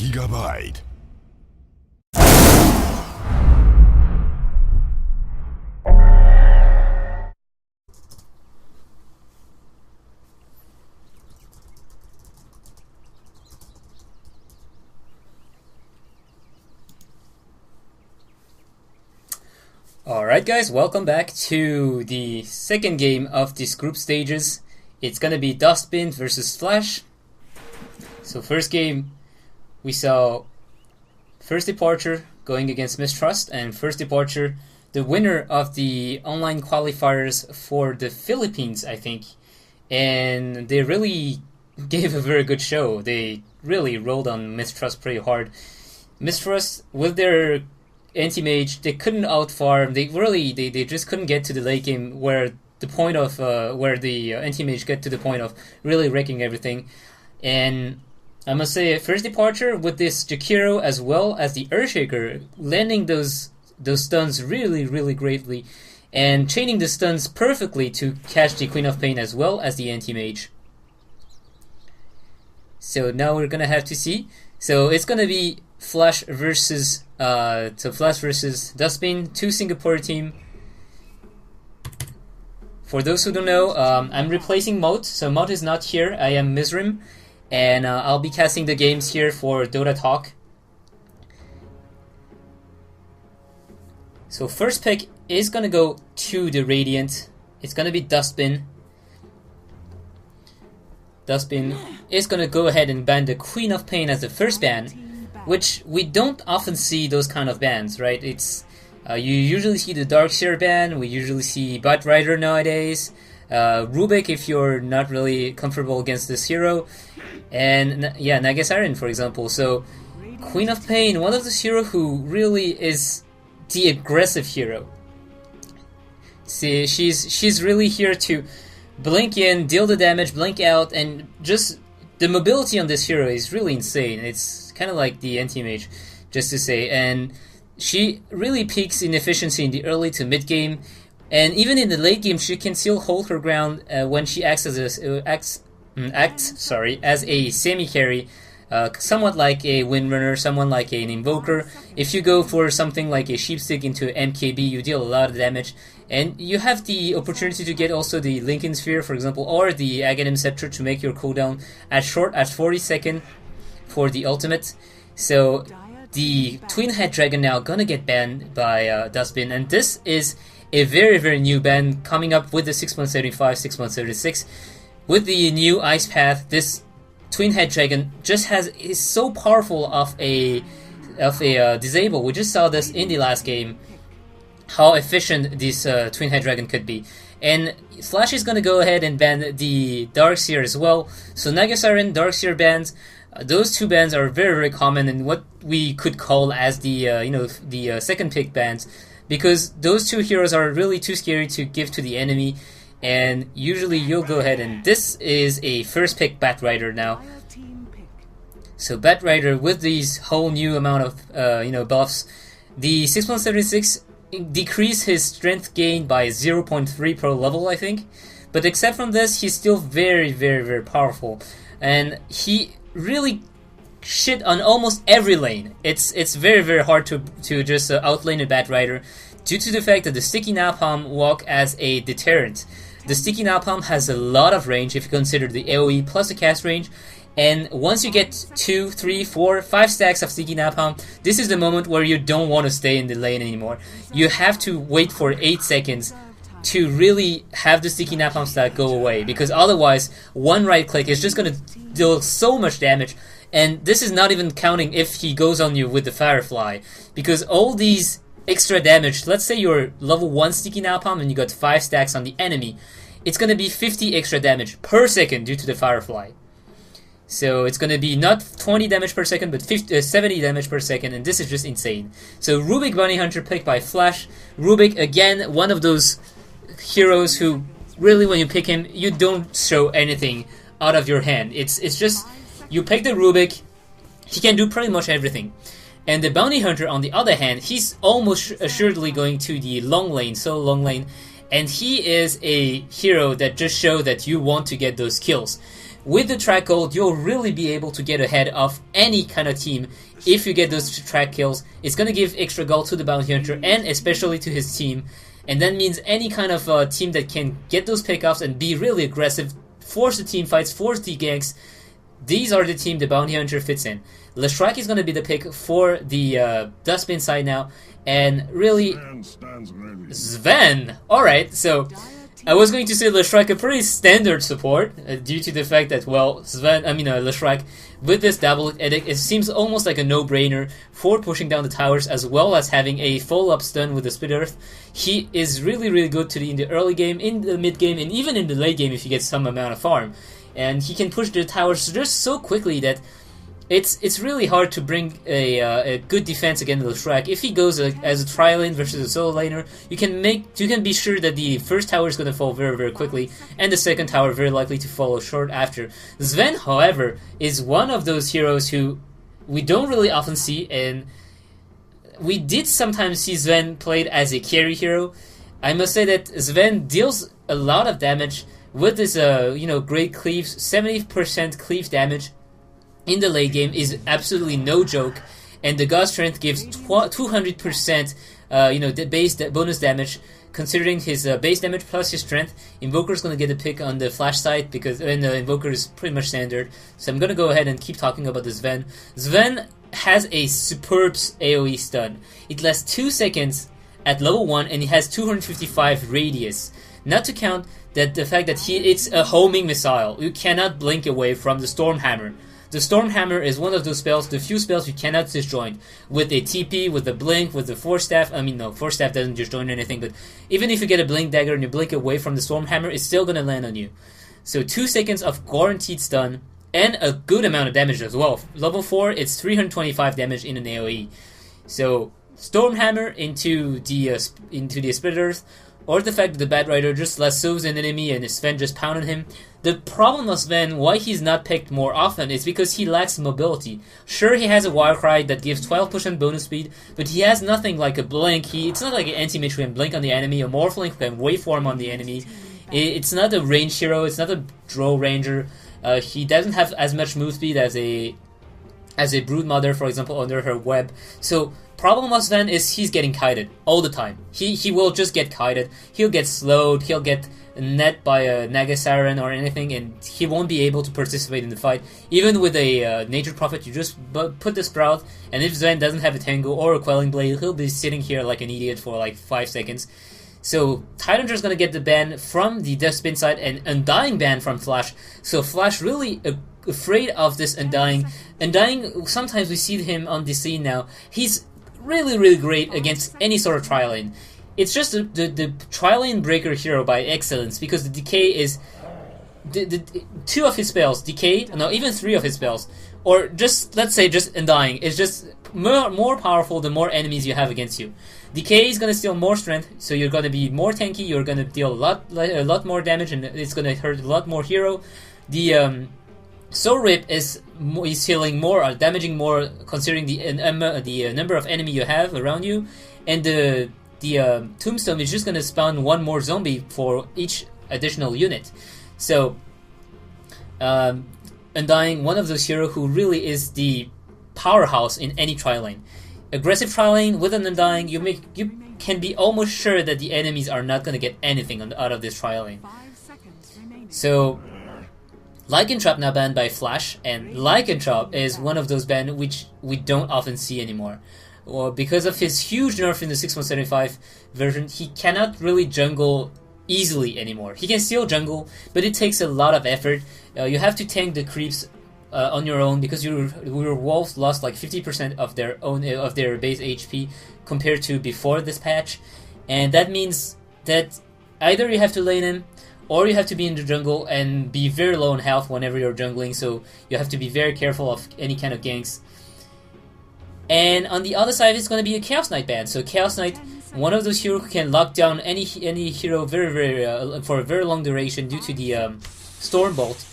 Gigabyte. Alright guys, welcome back to the second game of this group stages. It's gonna be Duskbin versus Flash. So first game, we saw First Departure going against Mistrust, and First Departure, the winner of the online qualifiers for the Philippines, I think. And they really gave a very good show. They really rolled on Mistrust pretty hard. Mistrust, with their anti-mage, they couldn't outfarm. They just couldn't get to the late game where the point of where the anti-mage get to the point of really wrecking everything. And I must say, First Departure with this Jakiro as well as the Earthshaker, landing those stuns really greatly, and chaining the stuns perfectly to catch the Queen of Pain as well as the anti-mage. So now we're gonna have to see. So it's gonna be Flash versus Duskbin, two Singapore team. For those who don't know, I'm replacing Moat, so Moat is not here. I am Mizrim, and I'll be casting the games here for Dota Talk. So first pick is gonna go to the Radiant. It's gonna be Duskbin. Duskbin is gonna go ahead and ban the Queen of Pain as the first ban, which we don't often see those kind of bans, right? It's you usually see the Darkseer ban, we usually see Batrider nowadays, Rubik if you're not really comfortable against this hero, and yeah, Nagasiren for example. So Queen of Pain, one of those heroes who really is the aggressive hero. See, she's really here to blink in, deal the damage, blink out, and just the mobility on this hero is really insane. It's kind of like the anti-mage, just to say, and she really peaks in efficiency in the early to mid game, and even in the late game she can still hold her ground when she acts as a semi carry, somewhat like a Windrunner, someone like an Invoker. If you go for something like a Sheepstick into MKB, you deal a lot of damage, and you have the opportunity to get also the Lincoln Sphere, for example, or the Aghanim Scepter to make your cooldown as short as 40 seconds for the ultimate. So the Twin Head Dragon now gonna get banned by Duskbin, and this is a very new ban coming up with the 6.75, 6.76. With the new Ice Path, this Twin Head Dragon just is so powerful of a disable. We just saw this in the last game, how efficient this Twin Head Dragon could be. And Flash is gonna go ahead and ban the Darkseer as well. So Nagasiren, Darkseer bans. Those two bans are very common in what we could call as the second pick bans, because those two heroes are really too scary to give to the enemy, and usually you'll go ahead and this is a first pick Batrider now. So Batrider with these whole new amount of buffs, the 6.76 decrease his strength gain by 0.3 per level, I think, but except from this he's still very powerful, and he really shit on almost every lane. It's very hard to just outlane a Batrider due to the fact that the Sticky Napalm walk as a deterrent. The Sticky Napalm has a lot of range if you consider the AoE plus the cast range, and once you get 2, 3, 4, 5 stacks of Sticky Napalm, this is the moment where you don't want to stay in the lane anymore. You have to wait for 8 seconds to really have the Sticky Napalm stack go away, because otherwise one right click is just going to deal so much damage. And this is not even counting if he goes on you with the Firefly, because all these extra damage, let's say you're level 1 Sticky Napalm and you got 5 stacks on the enemy, it's going to be 50 extra damage per second due to the Firefly. So it's going to be not 20 damage per second, but 70 damage per second, and this is just insane. So Rubik Bounty Hunter picked by Flash. Rubik, again, one of those heroes who really, when you pick him, you don't show anything out of your hand. It's just, you pick the Rubik, he can do pretty much everything. And the Bounty Hunter, on the other hand, he's almost assuredly going to the long lane, so long lane, and he is a hero that just shows that you want to get those kills. with the track gold, you'll really be able to get ahead of any kind of team if you get those track kills. It's going to give extra gold to the bounty hunter and especially to his team. And that means any kind of team that can get those pickoffs and be really aggressive, force the team fights, force the ganks, these are the team the bounty hunter fits in. Leshrac is going to be the pick for the Duskbin side now. And really, Sven! Alright, so I was going to say Leshrac a pretty standard support due to the fact that, well, Leshrac, with this double edit, it seems almost like a no-brainer for pushing down the towers as well as having a full-up stun with the Split Earth. He is really, really good in the early game, in the mid game, and even in the late game if you get some amount of farm. And he can push the towers just so quickly that it's really hard to bring a good defense against Leshrac. If he goes as a tri-lane versus a solo laner, you can be sure that the first tower is going to fall very, very quickly, and the second tower very likely to follow short after. Sven, however, is one of those heroes who we don't really often see, and we did sometimes see Sven played as a carry hero. I must say that Sven deals a lot of damage with this great cleaves, 70% cleave damage in the late game is absolutely no joke, and the God Strength gives 200% the base bonus damage. Considering his base damage plus his strength, Invoker's going to get a pick on the Flash side because Invoker is pretty much standard. So I'm going to go ahead and keep talking about the Sven. Sven has a superb AoE stun. It lasts 2 seconds at level 1 and it has 255 radius. Not to count that the fact that it's a homing missile. You cannot blink away from the Stormhammer. The Stormhammer is one of those spells, the few spells you cannot disjoint. With a TP, with the Blink, with the Force Staff. Force Staff doesn't disjoint anything, but even if you get a Blink Dagger and you blink away from the Stormhammer, it's still gonna land on you. So 2 seconds of guaranteed stun, and a good amount of damage as well. Level 4, it's 325 damage in an AoE. So, Stormhammer into the Split Earth, or the fact that the Bat Rider just lassos an enemy and Sven just pounded him. The problem of Sven, why he's not picked more often, is because he lacks mobility. Sure, he has a Wirecry that gives 12% bonus speed, but he has nothing like a Blink. It's not like an anti-mage who can blink on the enemy, a Morphlink who can waveform on the enemy. It's not a range hero, it's not a Drow Ranger. He doesn't have as much move speed as a Broodmother, for example, under her web. So, problem with Sven is he's getting kited all the time. He will just get kited. He'll get slowed. He'll get net by a Naga Siren or anything, and he won't be able to participate in the fight. Even with a Nature Prophet, you just put the Sprout, and if Sven doesn't have a Tango or a Quelling Blade, he'll be sitting here like an idiot for like 5 seconds. So Tidehunter's gonna get the ban from the Duskbin side and Undying ban from Flash. So Flash really afraid of this Undying. Undying, sometimes we see him on the scene now. He's really, really great against any sort of tri-lane. It's just the tri-lane breaker hero by excellence, because the decay is the 2 of his spells, decay, no, even 3 of his spells, or just, let's say, just Undying, is just more powerful the more enemies you have against you. Decay is going to steal more strength, so you're going to be more tanky, you're going to deal a lot more damage, and it's going to hurt a lot more hero. The Soul Rip is healing more, or damaging more, considering the number of enemy you have around you, and the Tombstone is just going to spawn 1 more zombie for each additional unit. So, Undying, one of those heroes who really is the powerhouse in any tri-lane. Aggressive tri-lane with an Undying, you can be almost sure that the enemies are not going to get anything out of this tri-lane. So, Lycantrop now banned by Flash, and Lycantrop is one of those bans which we don't often see anymore. Well, because of his huge nerf in the 6.75 version, he cannot really jungle easily anymore. He can still jungle, but it takes a lot of effort. You have to tank the creeps on your own, because your wolves lost like 50% of their base HP compared to before this patch, and that means that either you have to lane him, or you have to be in the jungle and be very low on health whenever you're jungling, so you have to be very careful of any kind of ganks. And on the other side, it's going to be a Chaos Knight ban. So Chaos Knight, one of those heroes who can lock down any hero very, very for a very long duration due to the Storm Bolt.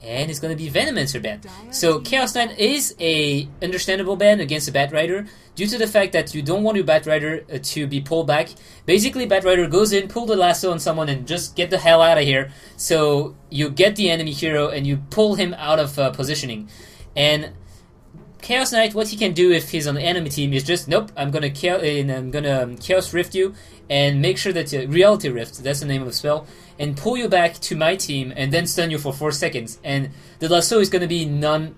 and it's going to be Venomancer ban. So Chaos Knight is a understandable ban against a Batrider due to the fact that you don't want your Batrider to be pulled back. Basically, Batrider goes in, pull the lasso on someone, and just get the hell out of here. So you get the enemy hero and you pull him out of positioning. And Chaos Knight, what he can do if he's on the enemy team is just, nope, I'm gonna Chaos Rift you and make sure that Reality Rift, that's the name of the spell, and pull you back to my team and then stun you for 4 seconds. And the lasso is gonna be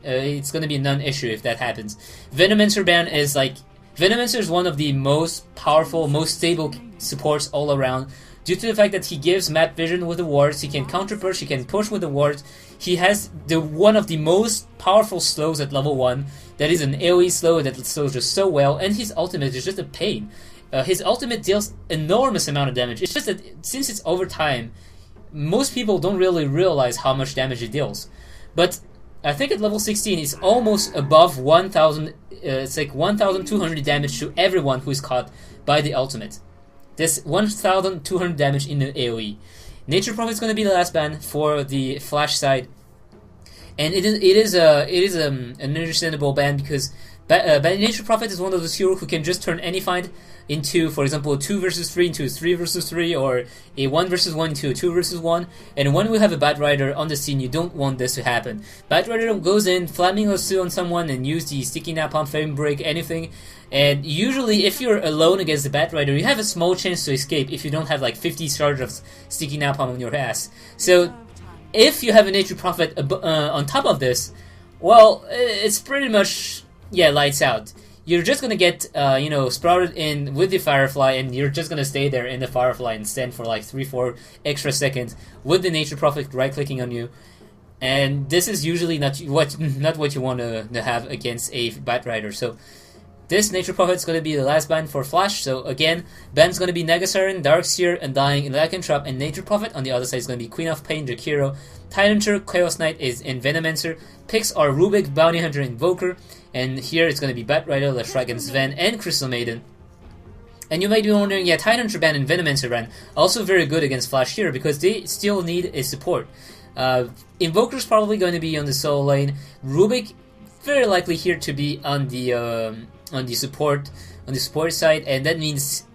it's gonna be a non-issue if that happens. Venomancer ban is like, Venomancer is one of the most powerful, most stable supports all around. Due to the fact that he gives map vision with the wards, he can counter push, he can push with the wards. He has one of the most powerful slows at level 1. That is an AoE slow that slows just so well, and his ultimate is just a pain. His ultimate deals enormous amount of damage. It's just that since it's over time, most people don't really realize how much damage it deals. But I think at level 16 it's almost above 1,000. It's like 1,200 damage to everyone who is caught by the ultimate. That's 1,200 damage in the AoE. Nature Prophet is going to be the last ban for the Flash side, and it is an understandable ban because Nature Prophet is one of those heroes who can just turn any fight into, for example, a 2 versus 3 into a 3 versus 3, or a 1 versus 1 into a 2 versus 1. And when we have a Batrider on the scene, you don't want this to happen. Batrider goes in, Flaming Lasso on someone, and use the Sticky Napalm, Flame Break, anything. And usually, if you're alone against the Batrider, you have a small chance to escape if you don't have like 50 charge of Sticky Napalm on your ass. So, if you have a Nature Prophet on top of this, well, it's pretty much, yeah, lights out. You're just gonna get, sprouted in with the Firefly, and you're just gonna stay there in the Firefly and stand for like 3-4 extra seconds with the Nature Prophet right-clicking on you. And this is usually not what you want to have against a Batrider. So this Nature Prophet is going to be the last ban for Flash. So again, ban's going to be Negasiren, Darkseer, Undying, Lycantrop, and Nature Prophet. On the other side is going to be Queen of Pain, Jakiro, Tyranitar, Chaos Knight is in Venomancer. Picks are Rubik, Bounty Hunter, Invoker. And here it's going to be Batrider, Leshrac, and Sven, and Crystal Maiden. And you might be wondering, yeah, Tyranitar ban and Venomancer ban also very good against Flash here because they still need a support. Invoker's probably going to be on the solo lane. Rubik very likely here to be on the support side, and that means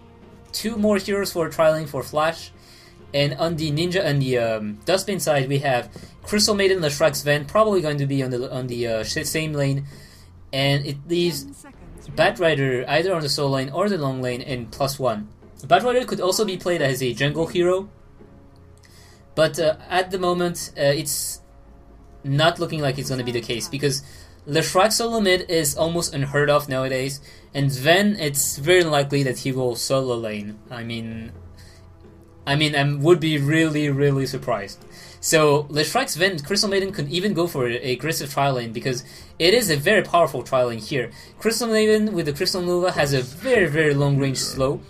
2 more heroes for trialing for Flash. And on the Ninja and the Duskbin side, we have Crystal Maiden, Leshrac, Sven probably going to be on the same lane, and it leaves Batrider either on the solo lane or the long lane in +1. Batrider could also be played as a jungle hero, but at the moment it's not looking like it's going to be the case because Leshrac solo mid is almost unheard of nowadays, and Sven, it's very likely that he will solo lane. I mean, I would be really surprised. So Leshrac, Sven, Crystal Maiden could even go for an aggressive trial lane because it is a very powerful trial lane here. Crystal Maiden with the Crystal Nova has a very long range slow.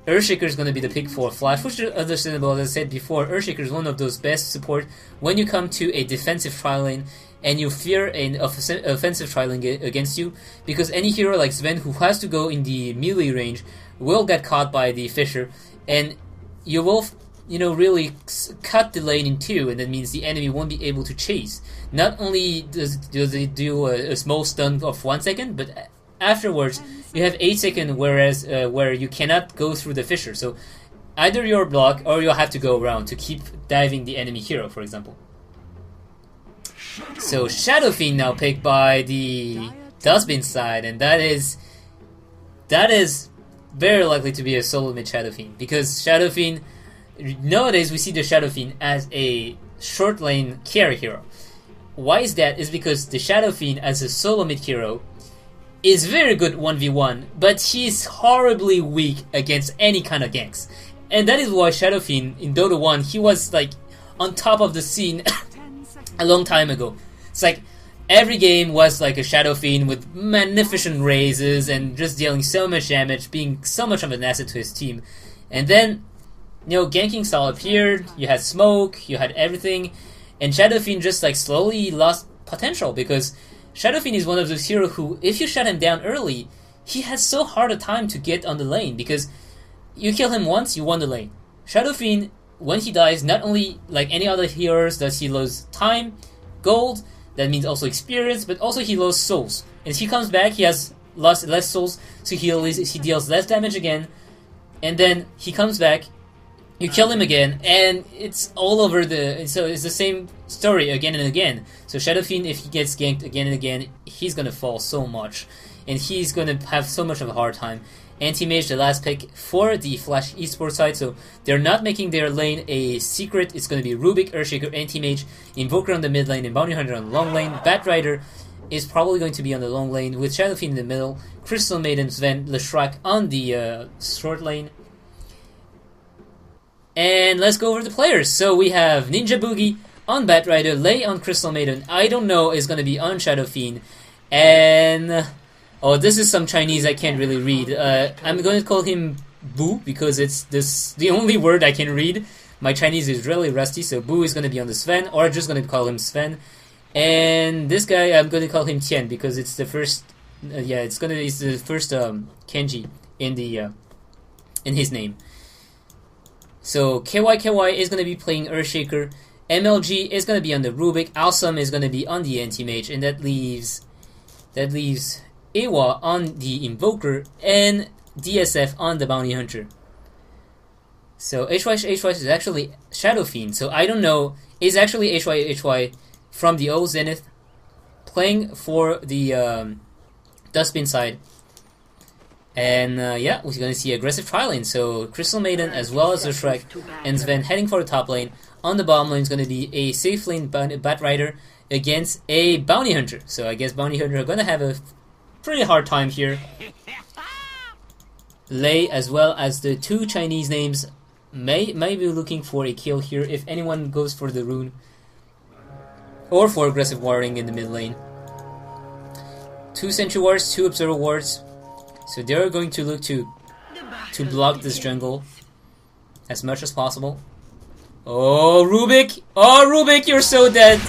Earthshaker is going to be the pick for Flash, which is understandable. As I said before, Earthshaker is one of those best support when you come to a defensive trial lane and you fear an offensive trialing against you, because any hero like Sven who has to go in the melee range will get caught by the Fisher, and you will really cut the lane in 2, and that means the enemy won't be able to chase. Not only does it do a small stun of 1 second, but afterwards you have 8 seconds, whereas where you cannot go through the Fisher. So either you're blocked or you'll have to go around to keep diving the enemy hero, for example. So Shadow Fiend now picked by the Duskbin side, and that is very likely to be a solo mid Shadow Fiend, because Shadow Fiend, nowadays we see the Shadow Fiend as a short lane carry hero. Why is that? Is because the Shadow Fiend as a solo mid hero is very good 1v1, but he's horribly weak against any kind of ganks. And that is why Shadow Fiend in Dota 1, he was like on top of the scene a long time ago. It's like every game was like a Shadow Fiend with magnificent raises and just dealing so much damage, being so much of an asset to his team. And then, ganking style appeared, you had smoke, you had everything, and Shadow Fiend just like slowly lost potential, because Shadow Fiend is one of those heroes who, if you shut him down early, he has so hard a time to get on the lane, because you kill him once, you won the lane. Shadow Fiend, when he dies, not only like any other heroes does he lose time, gold. That means also experience, but also he lost souls. And if he comes back, he has lost less souls, so he deals less damage again. And then he comes back, you kill him again, and it's all over so it's the same story again and again. So Shadow Fiend, if he gets ganked again and again, he's gonna fall so much, and he's gonna have so much of a hard time. Anti-Mage, the last pick for the Flash Esports side, so they're not making their lane a secret. It's gonna be Rubik, Earthshaker, Anti-Mage, Invoker on the mid lane, and Bounty Hunter on the long lane. Batrider is probably going to be on the long lane, with Shadow Fiend in the middle, Crystal Maiden, Sven, Leshrac on the short lane. And let's go over the players. So we have Ninja Boogie on Batrider, Lei on Crystal Maiden, I don't know is going to be on Shadow Fiend, and oh, this is some Chinese I can't really read. I'm going to call him Bu because it's the only word I can read. My Chinese is really rusty, so Bu is going to be on the Sven, or I'm just going to call him Sven. And this guy I'm going to call him Tian because it's the first. It's the first kanji in in his name. So KYKY is going to be playing Earthshaker, MLG is going to be on the Rubik, Alsam is going to be on the Anti-Mage, and that leaves Ewa on the Invoker, and DSF on the Bounty Hunter. So HY is actually Shadow Fiend, so I don't know, is actually HY from the old Zenith, playing for the Duskbin side. And yeah, we're going to see aggressive trialing. So Crystal Maiden as well as Leshrac and Sven heading for the top lane. On the bottom lane is going to be a safe lane Batrider against a Bounty Hunter. So I guess Bounty Hunter are going to have a pretty hard time here. Lei as well as the two Chinese names may be looking for a kill here if anyone goes for the rune. Or for aggressive warding in the mid lane. 2 Sentry Wards, 2 Observer Wards. So they're going to look to block this jungle as much as possible. Oh, Rubik! Oh, Rubik, you're so dead!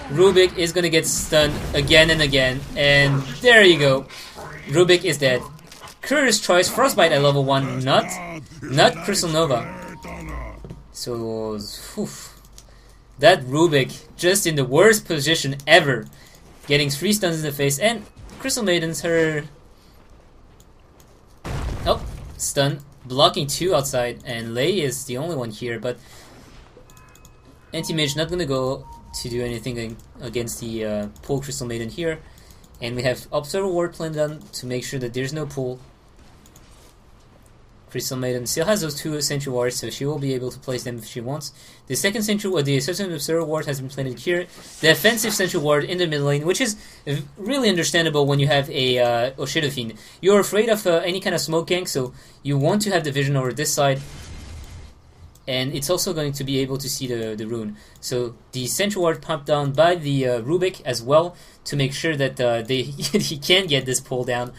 Rubik is gonna get stunned again and again. And there you go. Rubik is dead. Curious choice, Frostbite at level 1, not Crystal Nova. So, that Rubik, just in the worst position ever. Getting 3 stuns in the face, and Crystal Maiden's her... Oh, stun. Blocking 2 outside, and Lei is the only one here, but Anti-Mage not gonna go to do anything against the pull Crystal Maiden here. And we have Observer Ward planned on to make sure that there's no pull. Crystal Maiden still has those 2 Sentry Wards, so she will be able to place them if she wants. The second Observer Ward has been planted here. The offensive Sentry Ward in the mid lane, which is really understandable when you have a Shadow Fiend. You're afraid of any kind of smoke gank, so you want to have the vision over this side. And it's also going to be able to see the rune. So the Sentry Ward pumped down by the Rubik as well to make sure that he can get this pull down.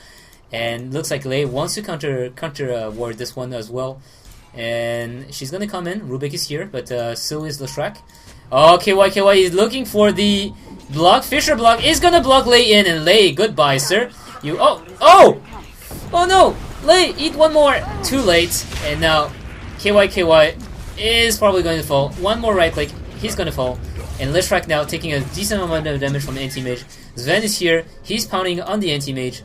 And looks like Lei wants to counter ward this one as well. And she's gonna come in. Rubik is here, but so is Leshrac. Oh, KY is looking for the block. Fisher block is gonna block Lei in, and Lei, goodbye, sir. Oh no! Lei, eat one more. Too late. And now KY is probably going to fall. One more right click, he's gonna fall. And Leshrac now taking a decent amount of damage from the Anti-Mage. Sven is here. He's pounding on the Anti-Mage.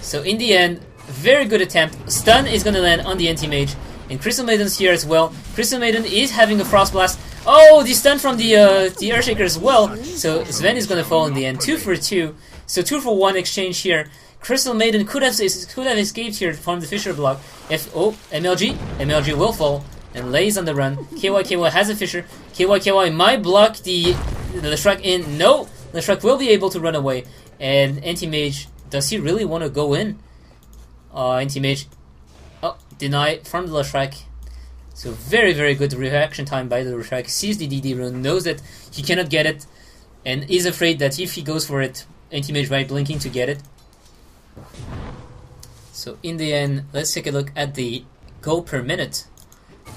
So in the end, very good attempt. Stun is going to land on the Anti-Mage. And Crystal Maiden's here as well. Crystal Maiden is having a Frost Blast. Oh, the stun from the Earthshaker as well. So Sven is going to fall in the end. 2 for 2. So 2 for 1 exchange here. Crystal Maiden could have escaped here from the Fisher block. MLG will fall. And Lei's on the run. KY has a Fisher. KY might block the Leshrac in. No! Leshrac will be able to run away. And Anti-Mage... Does he really want to go in? Anti-Mage. Oh, deny from the Leshrac. So very, very good reaction time by the Leshrac. Sees the DD rune, knows that he cannot get it, and is afraid that if he goes for it, Anti-Mage might blinking to get it. So in the end, let's take a look at the goal per minute.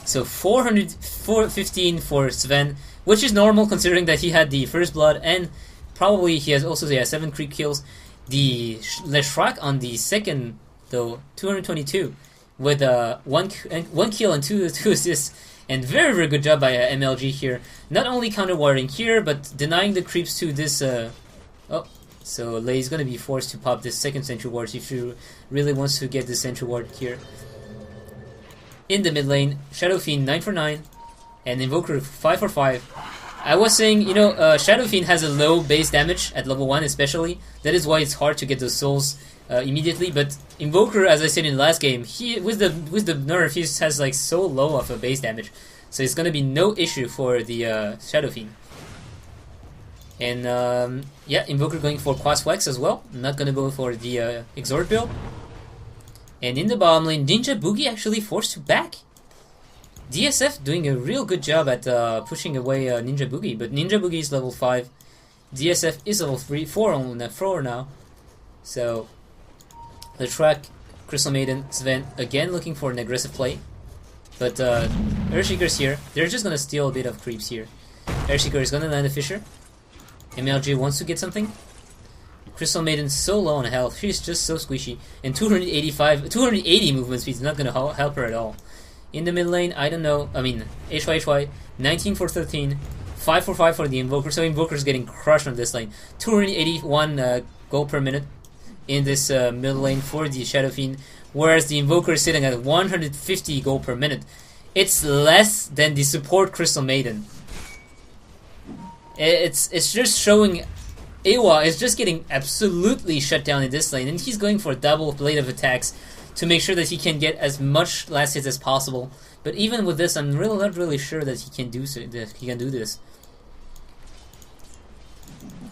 So 415 for Sven, which is normal considering that he had the first blood, and probably he has also 7 creep kills. The Leshrac on the second, though, 222 with 1 kill and 2 assists. And very, very good job by MLG here. Not only counter-warding here, but denying the creeps to this... Oh, so Lei is going to be forced to pop this second sentry ward if she really wants to get this sentry ward here. In the mid lane, Shadow Fiend 9 for 9, and Invoker 5 for 5. I was saying, you know, Shadow Fiend has a low base damage at level 1 especially. That is why it's hard to get those souls immediately. But Invoker, as I said in the last game, he with the nerf, he has like so low of a base damage. So it's gonna be no issue for the Shadow Fiend. And yeah, Invoker going for Quas Flex as well. Not gonna go for the Exhort build. And in the bottom lane, Ninja Boogie actually forced to back. DSF doing a real good job at pushing away Ninja Boogie, but Ninja Boogie is level 5. DSF is level 4 on the floor now. So, the track, Crystal Maiden, Sven, again looking for an aggressive play. But Earthshaker's here. They're just gonna steal a bit of creeps here. Earthshaker is gonna land a Fisher. MLG wants to get something. Crystal Maiden's so low on health. She's just so squishy. And 280 movement speed is not gonna help her at all. In the mid lane, I don't know. I mean, HY, 19 for 13, 5 for 5 for the Invoker. So Invoker's getting crushed on this lane. 281 gold per minute in this mid lane for the Shadow Fiend, whereas the Invoker is sitting at 150 gold per minute. It's less than the support Crystal Maiden. It's just showing Ewa is just getting absolutely shut down in this lane, and he's going for double blade of attacks to make sure that he can get as much last hits as possible. But even with this, I'm not really sure that he can do this.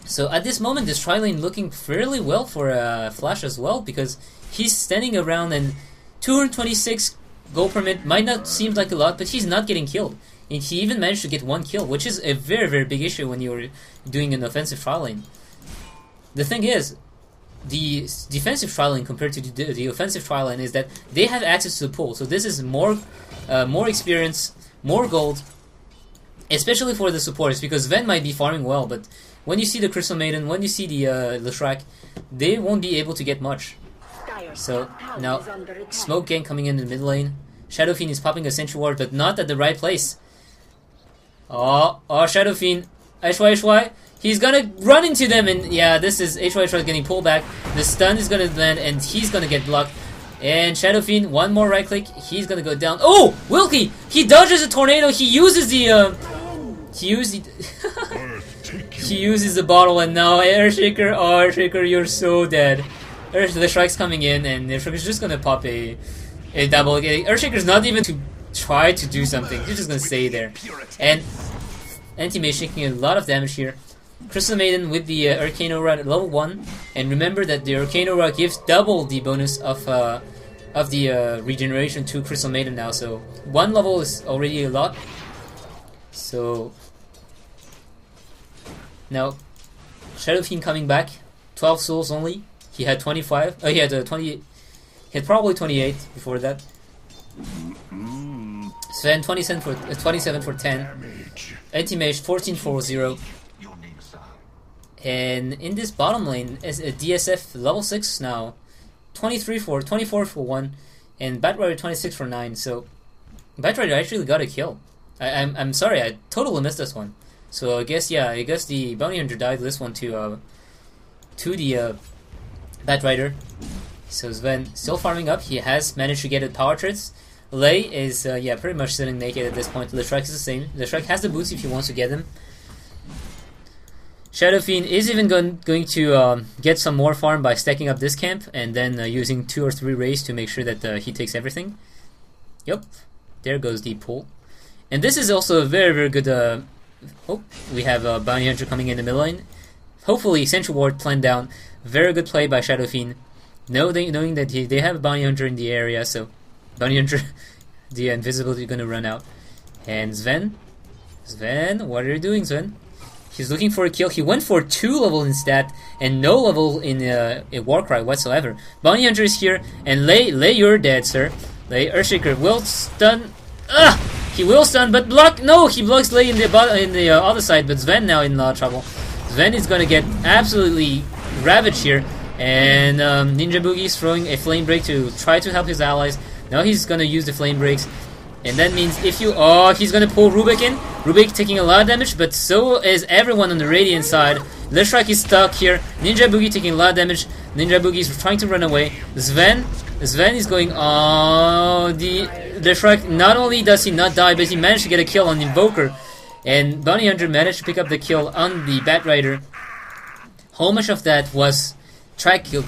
So at this moment, this tri-lane looking fairly well for Flash as well, because he's standing around and 226 gold per minute might not seem like a lot, but he's not getting killed. And he even managed to get 1 kill, which is a very, very big issue when you're doing an offensive tri-lane. The thing is, the defensive tri-lane compared to the offensive tri-lane is that they have access to the pool. So this is more experience, more gold, especially for the supporters, because Ven might be farming well, but when you see the Crystal Maiden, when you see the Leshrac, they won't be able to get much. So now, Smoke Gang coming in the mid lane. Shadow Fiend is popping a Sentry Ward, but not at the right place. Oh, Shadow Fiend, HY. He's gonna run into them, and yeah, this is HY getting pulled back. The stun is gonna land, and he's gonna get blocked. And Shadow Fiend, one more right click, he's gonna go down. Oh, Wilkie! He dodges a tornado. He uses the he uses the bottle, and now Earthshaker. Oh, Earthshaker, you're so dead. The strike's coming in, and Earthshaker's just gonna pop a double. Earthshaker's not even to try to do something. He's just gonna stay there. And Anti-Mage taking a lot of damage here. Crystal Maiden with the Arcane Aura at level 1, and remember that the Arcane Aura gives double the bonus of the regeneration to Crystal Maiden now, so 1 level is already a lot. So now Shadow Fiend coming back, 12 souls only. He had 25. He had 20. He had probably 28 before that. Sven 27 for 10. Anti-Mage 14 for 0. And in this bottom lane is a DSF level 6 now, 24 for 1, and Batrider 26 for 9. So Batrider actually got a kill. I'm sorry, I totally missed this one. So I guess the Bounty Hunter died this one to the Batrider. So Sven still farming up. He has managed to get a power trades. Lei is pretty much sitting naked at this point. Leshrac is the same. Leshrac has the boots if he wants to get them. Shadow Fiend is even going to get some more farm by stacking up this camp and then using 2 or 3 rays to make sure that he takes everything. Yep, there goes the pull. And this is also a very, very good... oh, we have Bounty Hunter coming in the middle lane. Hopefully, Sentry Ward planned down. Very good play by Shadow Fiend. Knowing that they have a Bounty Hunter in the area, so Bounty Hunter, the invisibility is going to run out. And Sven, what are you doing, Sven? He's looking for a kill. He went for 2 level in stat and no level in Warcry whatsoever. Bounty Hunter is here, and Lei, you're dead, sir. Lei, Earthshaker will stun. He will stun, but block. No, he blocks Lei in the other side. But Sven now in a lot of trouble. Sven is gonna get absolutely ravaged here, and Ninja Boogie is throwing a flame break to try to help his allies. Now he's gonna use the flame breaks. And that means if you... Oh, he's gonna pull Rubik in. Rubik taking a lot of damage, but so is everyone on the Radiant side. Leshrac is stuck here. Ninja Boogie taking a lot of damage. Ninja Boogie is trying to run away. Sven is going... Oh, the Leshrac, not only does he not die, but he managed to get a kill on Invoker. And Bounty Hunter managed to pick up the kill on the Bat Rider. How much of that was track kills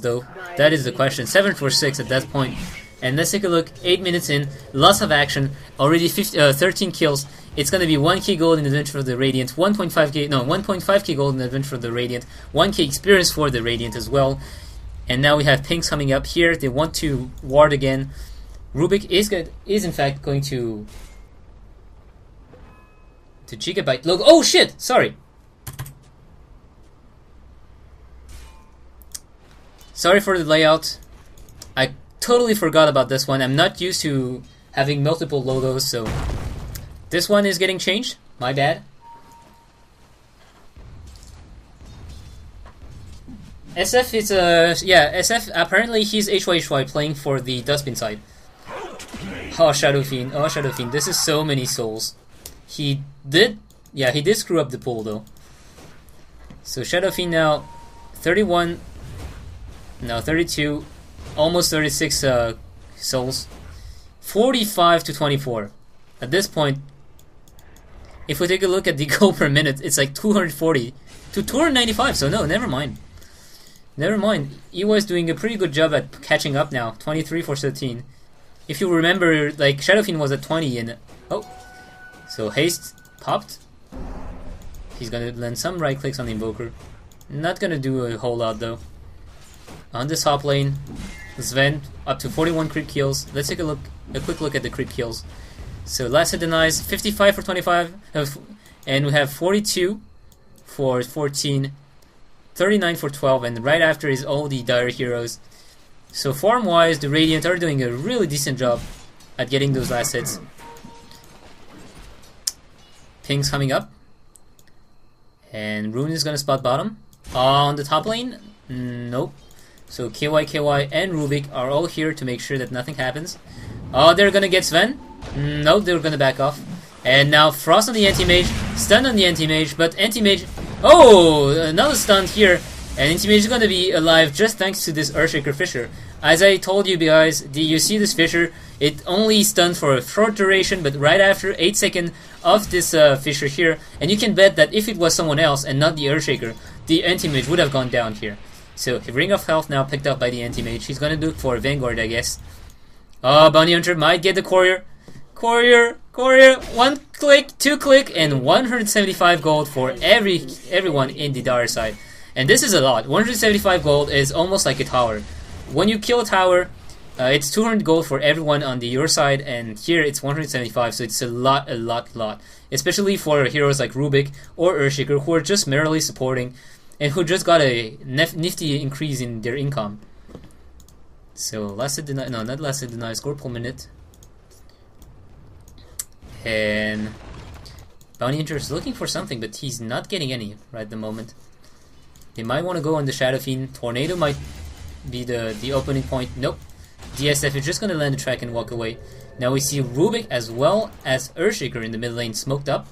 though? That is the question. 7 for 6 at that point. And let's take a look. 8 minutes in, lots of action. Already 13 kills. It's gonna be 1k gold in Adventure for the Radiant, 1.5k gold in Adventure for the Radiant, 1k experience for the Radiant as well. And now we have pinks coming up here. They want to ward again. Rubik is in fact going to Gigabyte logo. Oh shit! Sorry. Sorry for the layout. I totally forgot about this one. I'm not used to having multiple logos, so this one is getting changed. My bad. SF is SF apparently he's HYHY playing for the Duskbin side. Oh Shadow Fiend, this is so many souls. He did screw up the pool though. So Shadow Fiend now 31, now 32, almost 36 souls. 45 to 24. At this point, if we take a look at the gold per minute, it's like 240 to 295, so no, never mind. Never mind. EY is doing a pretty good job at catching up now. 23 for 13. If you remember, like, Shadow Fiend was at 20 and... Oh! So Haste popped. He's gonna land some right clicks on the Invoker. Not gonna do a whole lot though. On the top lane, Sven up to 41 creep kills. Let's take a quick look at the creep kills. So Lassa denies 55 for 25, and we have 42 for 14, 39 for 12, and right after is all the Dire Heroes. So farm wise, the Radiant are doing a really decent job at getting those last hits. Ping's coming up, and Rune is gonna spot bottom. On the top lane, nope. So KY and Rubik are all here to make sure that nothing happens. Oh, they're gonna get Sven. Nope, they're gonna back off. And now Frost on the anti-mage, stun on the anti-mage, but anti-mage... Oh, another stun here. And anti-mage is gonna be alive just thanks to this Earthshaker Fisher. As I told you guys, you see this Fisher, it only stuns for a short duration, but right after 8 seconds of this Fisher here, and you can bet that if it was someone else and not the Earthshaker, the anti-mage would have gone down here. So, Ring of Health now picked up by the anti-mage. He's gonna look for Vanguard, I guess. Oh, Bounty Hunter might get the Courier. Courier, 1 click, 2 click, and 175 gold for everyone in the Dire side. And this is a lot. 175 gold is almost like a tower. When you kill a tower, it's 200 gold for everyone on your side, and here it's 175, so it's a lot. Especially for heroes like Rubik or Earthshaker, who are just merely supporting, and who just got a nifty increase in their income. So, not Lassa denies score per minute. And Bounty Hunter is looking for something, but he's not getting any right at the moment. They might want to go on the Shadow Fiend. Tornado might be the opening point. Nope. DSF is just going to land the track and walk away. Now we see Rubik as well as Earthshaker in the mid lane smoked up.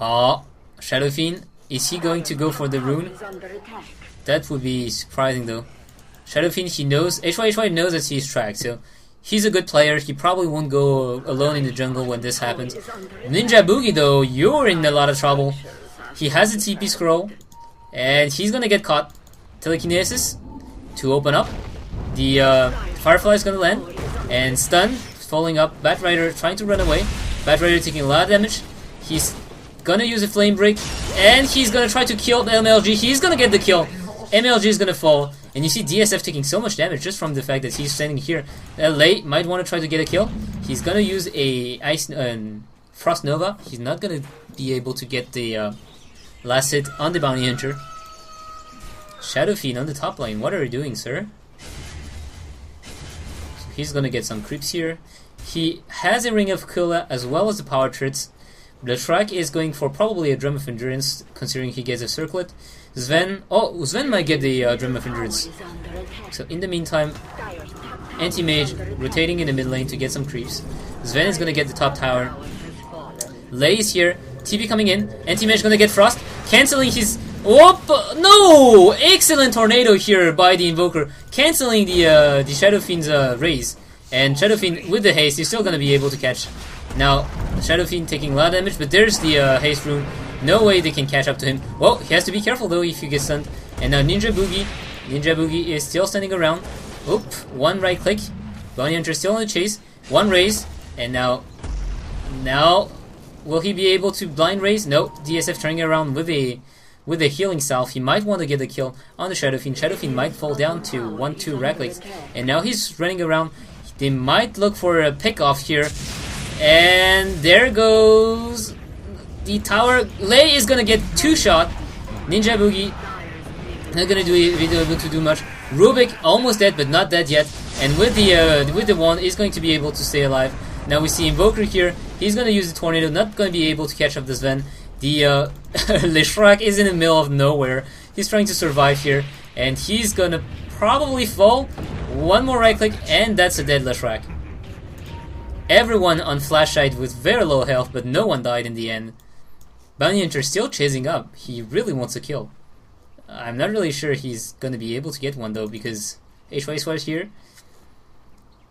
Oh, Shadow Fiend. Is he going to go for the rune? That would be surprising though. Shadow Fiend, he knows, HY knows that he's tracked, so he's a good player. He probably won't go alone in the jungle when this happens. Ninja Boogie though, you're in a lot of trouble. He has a TP scroll, and he's gonna get caught. Telekinesis to open up. The Firefly is gonna land, and stun, falling up. Bat Rider trying to run away. Bat Rider taking a lot of damage. He's gonna use a Flame Break, and he's gonna try to kill the MLG. He's gonna get the kill. MLG is gonna fall, and you see DSF taking so much damage just from the fact that he's standing here. LA might want to try to get a kill. He's gonna use a Frost Nova. He's not gonna be able to get the last hit on the Bounty Hunter. Shadow Fiend on the top lane. What are you doing, sir? So he's gonna get some creeps here. He has a Ring of Kula as well as the Power Trits. The track is going for probably a Drum of Endurance, considering he gets a Circlet. Sven, oh, Sven might get the Dream of Endurance. So in the meantime, Anti-Mage rotating in the mid lane to get some creeps. Sven is gonna get the top tower. Lei is here. TP coming in. Anti-Mage is gonna get Frost. Cancelling his... Oh, no! Excellent tornado here by the Invoker. Cancelling the Shadow Fiend's raise. And Shadow Fiend with the haste is still gonna be able to catch. Now, Shadow Fiend taking a lot of damage, but there's the haste rune. No way they can catch up to him. Well, he has to be careful though if you get stunned. And now Ninja Boogie. Ninja Boogie is still standing around. Oop, one right click. Bounty Hunter still on the chase. One raise. And now, will he be able to blind raise? No, DSF turning around with a healing salve. He might want to get the kill on the Shadow Fiend. Shadow Fiend might fall down to 1-2 right clicks. And now he's running around. They might look for a pick off here. And there goes the tower. Lei is gonna get 2-shot. Ninja Boogie not gonna be able to do much. Rubik almost dead, but not dead yet. And with the one, is going to be able to stay alive. Now we see Invoker here. He's gonna use the tornado. Not gonna be able to catch up the Sven. The Leshrac is in the middle of nowhere. He's trying to survive here, and he's gonna probably fall. One more right click, and that's a dead Leshrac. Everyone on Flashlight with very low health, but no one died in the end. Bounty Hunter still chasing up. He really wants a kill. I'm not really sure he's going to be able to get one though, because HY Sweat here.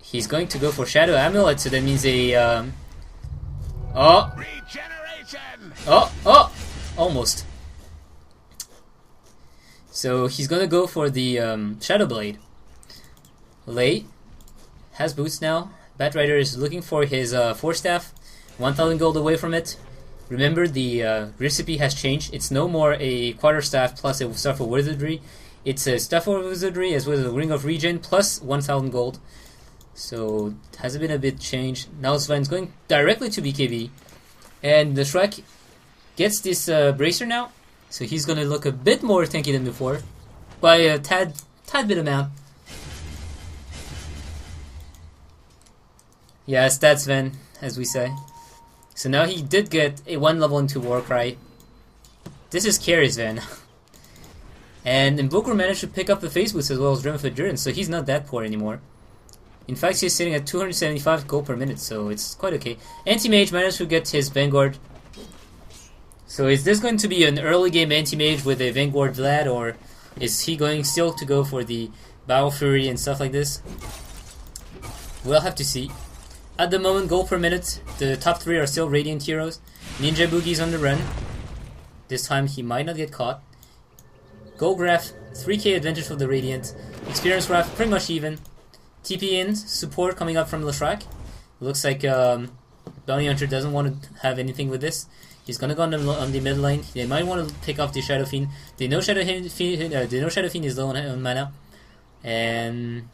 He's going to go for Shadow Amulet, so that means a... almost. So he's going to go for the Shadow Blade. Lei has boots now. Batrider is looking for his Force Staff. 1,000 gold away from it. Remember, the recipe has changed. It's no more a quarterstaff plus a staff of wizardry. It's a staff of wizardry as well as a ring of regen plus 1,000 gold. So it has been a bit changed. Now Sven's going directly to BKB, and the Shrek gets this bracer now. So he's gonna look a bit more tanky than before, by a tad bit amount. Yeah, stats Sven, as we say. So now he did get a 1 level into Warcry. This is carry Sven. And Invoker managed to pick up the Phase Boost as well as Dream of Endurance, so he's not that poor anymore. In fact, he's sitting at 275 gold per minute, so it's quite okay. Anti-Mage managed to get his Vanguard. So is this going to be an early game Anti-Mage with a Vanguard Vlad, or is he going still to go for the Battle Fury and stuff like this? We'll have to see. At the moment, gold per minute, the top 3 are still Radiant heroes. Ninja Boogie's on the run. This time he might not get caught. Gold graph, 3k advantage for the Radiant. Experience graph, pretty much even. TP in, support coming up from Leshrac. Looks like Bounty Hunter doesn't want to have anything with this. He's gonna go on the mid lane. They might want to pick off the Shadow Fiend. They know Shadow Fiend is low on mana. And...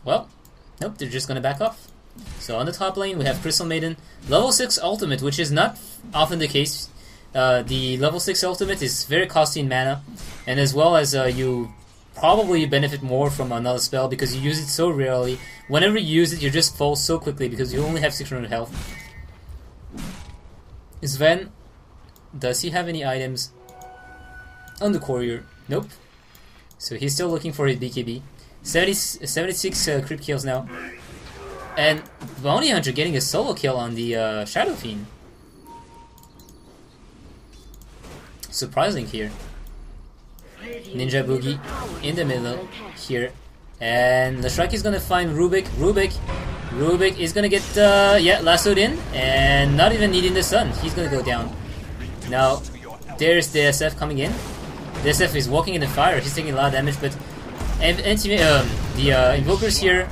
well... nope, they're just gonna back off. So on the top lane we have Crystal Maiden, level 6 ultimate, which is not often the case. The level 6 ultimate is very costly in mana, and as well as you probably benefit more from another spell because you use it so rarely. Whenever you use it, you just fall so quickly because you only have 600 health. Sven, does he have any items on the courier? Nope. So he's still looking for his BKB. 76 creep kills now. And Bounty Hunter getting a solo kill on the Shadow Fiend. Surprising here. Ninja Boogie in the middle here. And the Shrek is gonna find Rubik. Rubik is gonna get, lassoed in. And not even needing the stun. He's gonna go down. Now, there's the SF coming in. The SF is walking in the fire. He's taking a lot of damage, but the Invoker's here,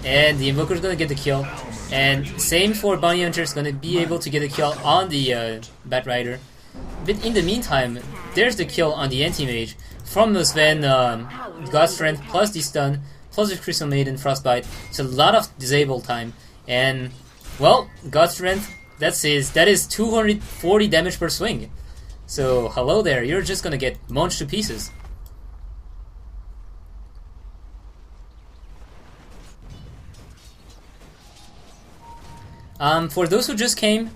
and the Invoker's gonna get the kill. And same for Bounty Hunter's gonna be able to get a kill on the Batrider. But in the meantime, there's the kill on the Anti-Mage from the Sven, God Strength plus the stun plus the Crystal Maiden Frostbite. It's a lot of disable time, and well, God Strength, that is 240 damage per swing. So hello there, you're just gonna get munched to pieces. For those who just came,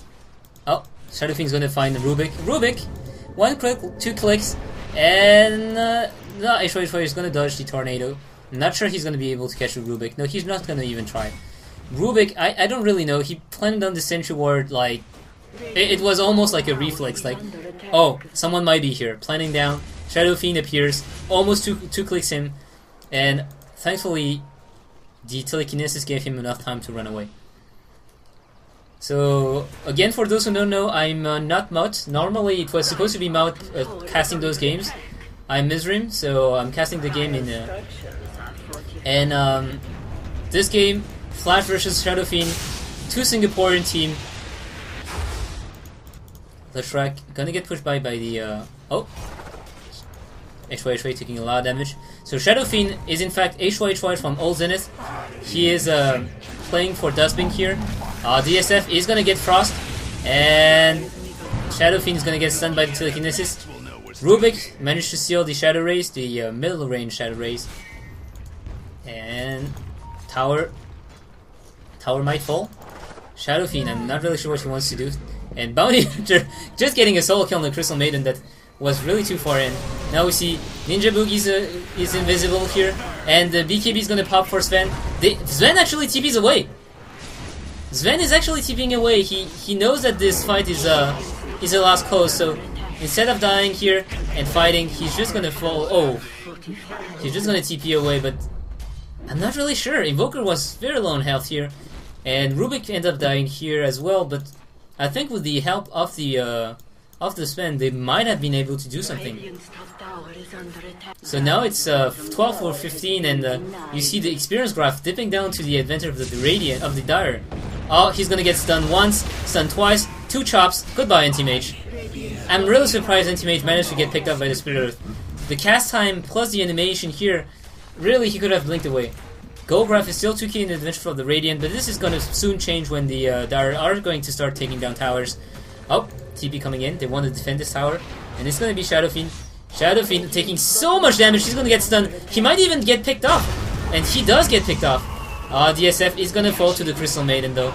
oh, Shadow Fiend's gonna find Rubik. 1 click, 2 clicks, and no, H4 is gonna dodge the tornado. Not sure he's gonna be able to catch the Rubik. No, he's not gonna even try. Rubik, I don't really know. He planned on the Sentry Ward like it was almost like a reflex. Like, oh, someone might be here. Planning down. Shadow Fiend appears, almost two clicks him, and thankfully the telekinesis gave him enough time to run away. So again, for those who don't know, I'm not Maut. Normally it was supposed to be Maut casting those games. I'm Mizrim, so I'm casting the game in and this game, Flash versus Shadow Fiend, 2 Singaporean team. The Shrek gonna get pushed by the oh, H4 taking a lot of damage. So Shadow Fiend is in fact H4 from Old Zenith. He is playing for Duskbin here. DSF is gonna get Frost, and Shadow Fiend is gonna get stunned by the telekinesis. Rubik managed to seal the Shadow Rays, the middle range Shadow Rays, and Tower might fall. Shadow Fiend, I'm not really sure what he wants to do. And Bounty Hunter just getting a solo kill on the Crystal Maiden that was really too far in. Now we see Ninja Boogie is invisible here, and the BKB is gonna pop for Sven. Sven actually TP's away. Sven is actually TPing away. He knows that this fight is a last cause, so instead of dying here and fighting, he's just gonna fall. Oh, he's just gonna TP away, but I'm not really sure. Invoker was very low on health here, and Rubik ended up dying here as well, but I think with the help of the Sven, they might have been able to do something. So now it's 12 or 15, and you see the experience graph dipping down to the advantage of the Radiant of the Dire. Oh, he's gonna get stunned once, stunned twice, 2 chops. Goodbye, Anti-Mage. I'm really surprised Anti-Mage managed to get picked up by the Spirit Earth. The cast time plus the animation here, really he could have blinked away. Gold graph is still 2k in advantage for the Radiant, but this is gonna soon change when the Dire are going to start taking down towers. Oh, TP coming in. They want to defend this tower, and it's gonna be Shadow Fiend. Shadow Fiend taking so much damage. He's gonna get stunned. He might even get picked off, and he does get picked off. DSF is gonna fall to the Crystal Maiden though.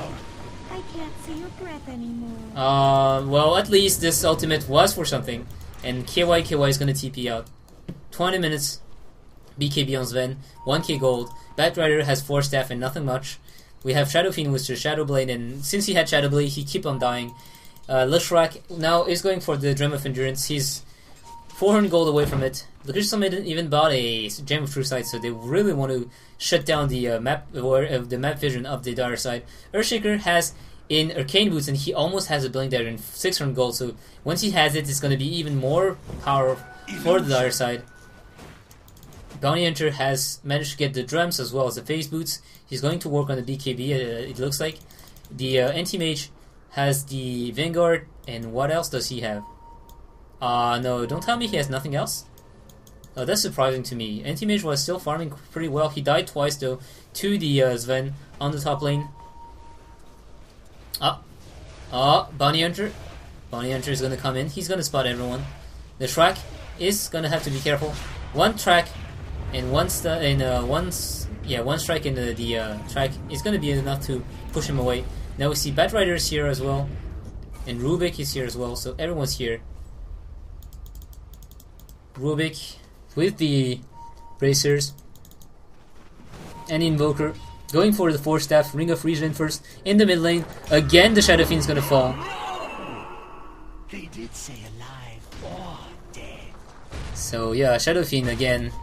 I can't see your breath anymore. Well, at least this ultimate was for something, and KY is gonna TP out. 20 minutes. BKB on Sven. 1k gold. Batrider has 4 staff and nothing much. We have Shadow Fiend with the Shadow Blade, and since he had Shadow Blade, he keep on dying. Lishrak now is going for the Gem of Endurance. He's 400 gold away from it. The Crystal Maiden even bought a Gem of True Sight, so they really want to shut down the map vision of the Dire side. Earthshaker has in Arcane Boots, and he almost has a Blink Dagger in 600 gold. So once he has it, it's going to be even more power for the Dire side. Bounty Hunter has managed to get the drums as well as the Phase Boots. He's going to work on the BKB, it looks like. The Anti-Mage has the Vanguard, and what else does he have? No, don't tell me he has nothing else. Oh, that's surprising to me. Anti-Mage was still farming pretty well. He died twice though to the Sven on the top lane. Bounty Hunter. Bounty Hunter is gonna come in. He's gonna spot everyone. The Shrek is gonna have to be careful. One track and one strike in the track is gonna be enough to push him away. Now we see Batrider is here as well, and Rubik is here as well. So everyone's here. Rubik with the bracers and Invoker going for the 4 staff. Ring of Reason first in the mid lane. Again, the Shadow Fiend's gonna fall. They did say alive or dead. So yeah, Shadow Fiend again.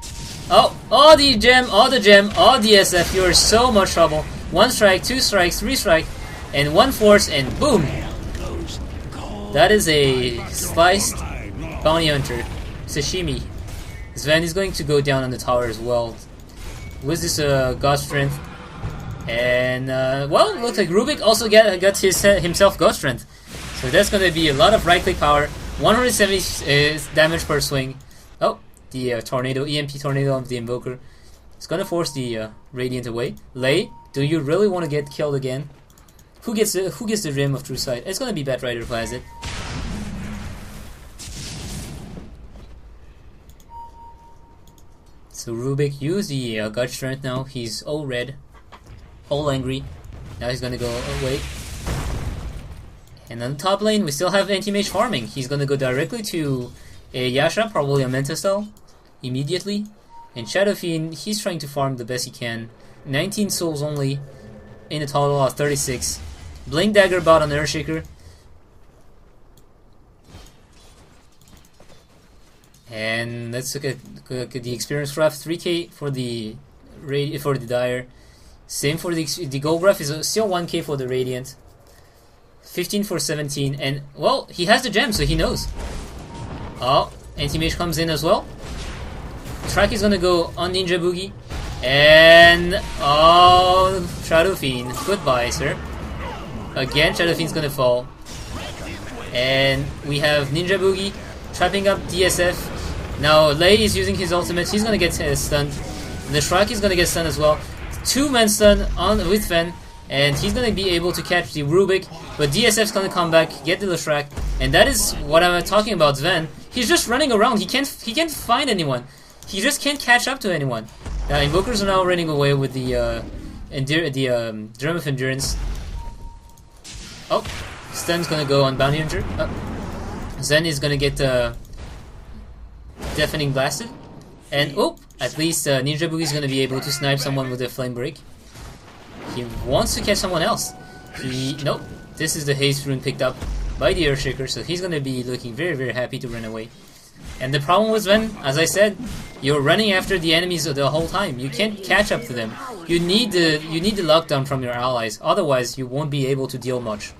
Oh, the gem, DSF, you're in so much trouble. 1 strike, 2 strikes, 3 strike, and 1 force, and boom! That is a sliced Bounty Hunter. Sashimi. Sven is going to go down on the tower as well with this God Strength. And, well, it looks like Rubik also got himself God Strength. So that's going to be a lot of right-click power. 170 damage per swing. Oh, the tornado, EMP tornado of the Invoker. It's going to force the Radiant away. Lei, do you really want to get killed again? Who gets the Rim of True Sight? It's going to be Batrider who has it. So Rubik used the God Strength now. He's all red, all angry. Now he's gonna go away. And on the top lane, we still have Anti-Mage farming. He's gonna go directly to a Yasha, probably a Mentastel, immediately. And Shadow Fiend, he's trying to farm the best he can. 19 souls only, in a total of 36. Blink Dagger bot on Earthshaker. And let's look at the experience graph. 3k for the Dire. Same for the gold graph is still 1k for the Radiant. 15 for 17, and well, he has the gem, so he knows. Oh, Anti-Mage comes in as well. Track is gonna go on Ninja Boogie. And oh, Shadow Fiend. Goodbye, sir. Again, Shadow Fiend's gonna fall. And we have Ninja Boogie trapping up DSF. Now Lei is using his ultimate. He's gonna get stunned. The Shrike is gonna get stunned as well. 2-man stun on with Ven, and he's gonna be able to catch the Rubik. But DSF's gonna come back, get the Leshrac, and that is what I'm talking about. Ven, he's just running around. He can't find anyone. He just can't catch up to anyone. Invokers are now running away with the Drum of Endurance. Oh, stun's gonna go on Bounty Hunter. Zen is gonna get Deafening Blasted. And oh, at least Ninja Boogie is gonna be able to snipe someone with a Flame Break. He wants to catch someone else. Nope, this is the Haste Rune picked up by the Earthshaker, so he's gonna be looking very, very happy to run away. And the problem was when, as I said, you're running after the enemies the whole time. You can't catch up to them. You need the lockdown from your allies. Otherwise, you won't be able to deal much.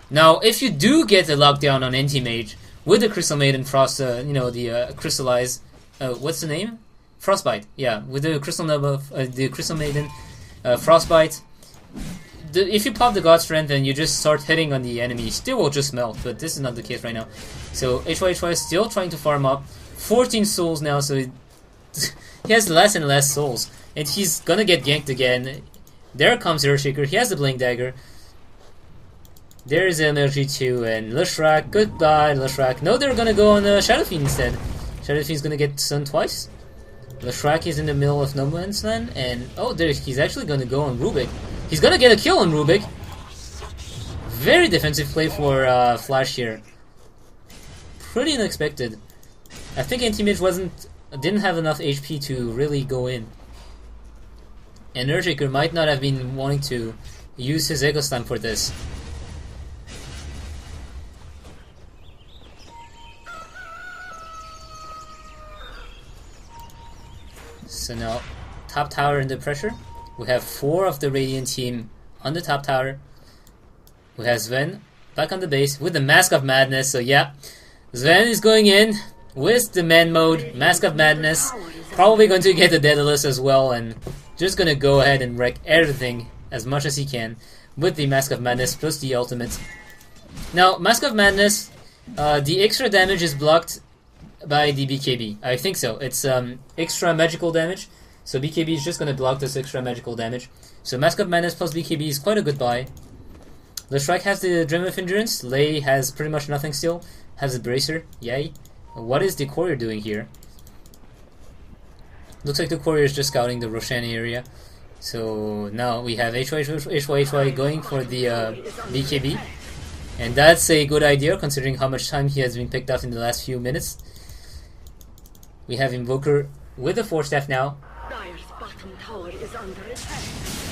Now, if you do get the lockdown on Anti-Mage with the Crystal Maiden Frost, the Crystallize, what's the name? Frostbite. Yeah, with the Crystal Nova, the Crystal Maiden Frostbite. If you pop the God Strength and you just start hitting on the enemy, still will just melt, but this is not the case right now. So HY is still trying to farm up. 14 souls now, so he has less and less souls. And he's gonna get ganked again. There comes Earthshaker, he has the Blink Dagger. There is MLG2 and Leshrac. Goodbye, Leshrac. No, they're gonna go on Shadow Fiend instead. Shadow Fiend's gonna get stunned twice. Leshrac is in the middle of No Man's Land, and oh, he's actually gonna go on Rubik. He's gonna get a kill on Rubik. Very defensive play for Flash here. Pretty unexpected. I think Anti-Mage didn't have enough HP to really go in. And Earthshaker might not have been wanting to use his Echo Slam for this. So now, top tower under pressure. We have 4 of the Radiant team on the top tower. We have Sven back on the base with the Mask of Madness. So yeah, Sven is going in with the man mode, Mask of Madness. Probably going to get the Daedalus as well, and just gonna go ahead and wreck everything as much as he can with the Mask of Madness plus the ultimate. Now, Mask of Madness, the extra damage is blocked by the BKB. I think so. It's extra magical damage. So BKB is just going to block this extra magical damage. So Mask of Madness plus BKB is quite a good buy. Leshrac has the Dream of Endurance. Lei has pretty much nothing still. Has a Bracer. Yay. What is the Courier doing here? Looks like the Courier is just scouting the Roshan area. So now we have HY going for the BKB. And that's a good idea considering how much time he has been picked up in the last few minutes. We have Invoker with the Force Staff now.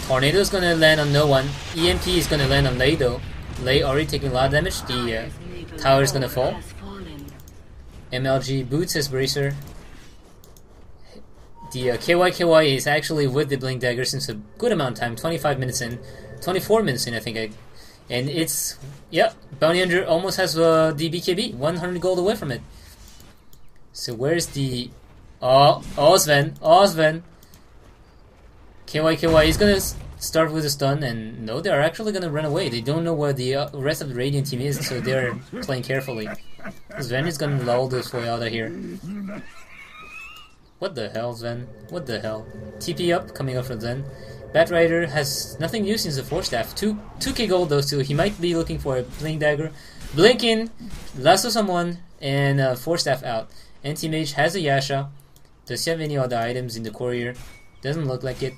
Tornado is gonna land on no one. EMP is gonna land on Lei though. Lei already taking a lot of damage. The tower is gonna fall. MLG boots his Bracer. The KY is actually with the Blink Dagger since a good amount of time. 25 minutes in. 24 minutes in, I think. And it's... yeah, Bounty Hunter almost has the BKB. 100 gold away from it. So where's the... Oh, Sven. Oh, Sven. KY is gonna start with a stun, and no, they're actually gonna run away. They don't know where the rest of the Radiant team is, so they're playing carefully. Sven is gonna lull this way out of here. What the hell, Sven? What the hell? TP up, coming up from Zen. Batrider has nothing new since the Force Staff. 2k gold though, so he might be looking for a Blink Dagger. Blink in, lasso someone, and Force Staff out. Anti-Mage has a Yasha. Does he have any other items in the Courier? Doesn't look like it.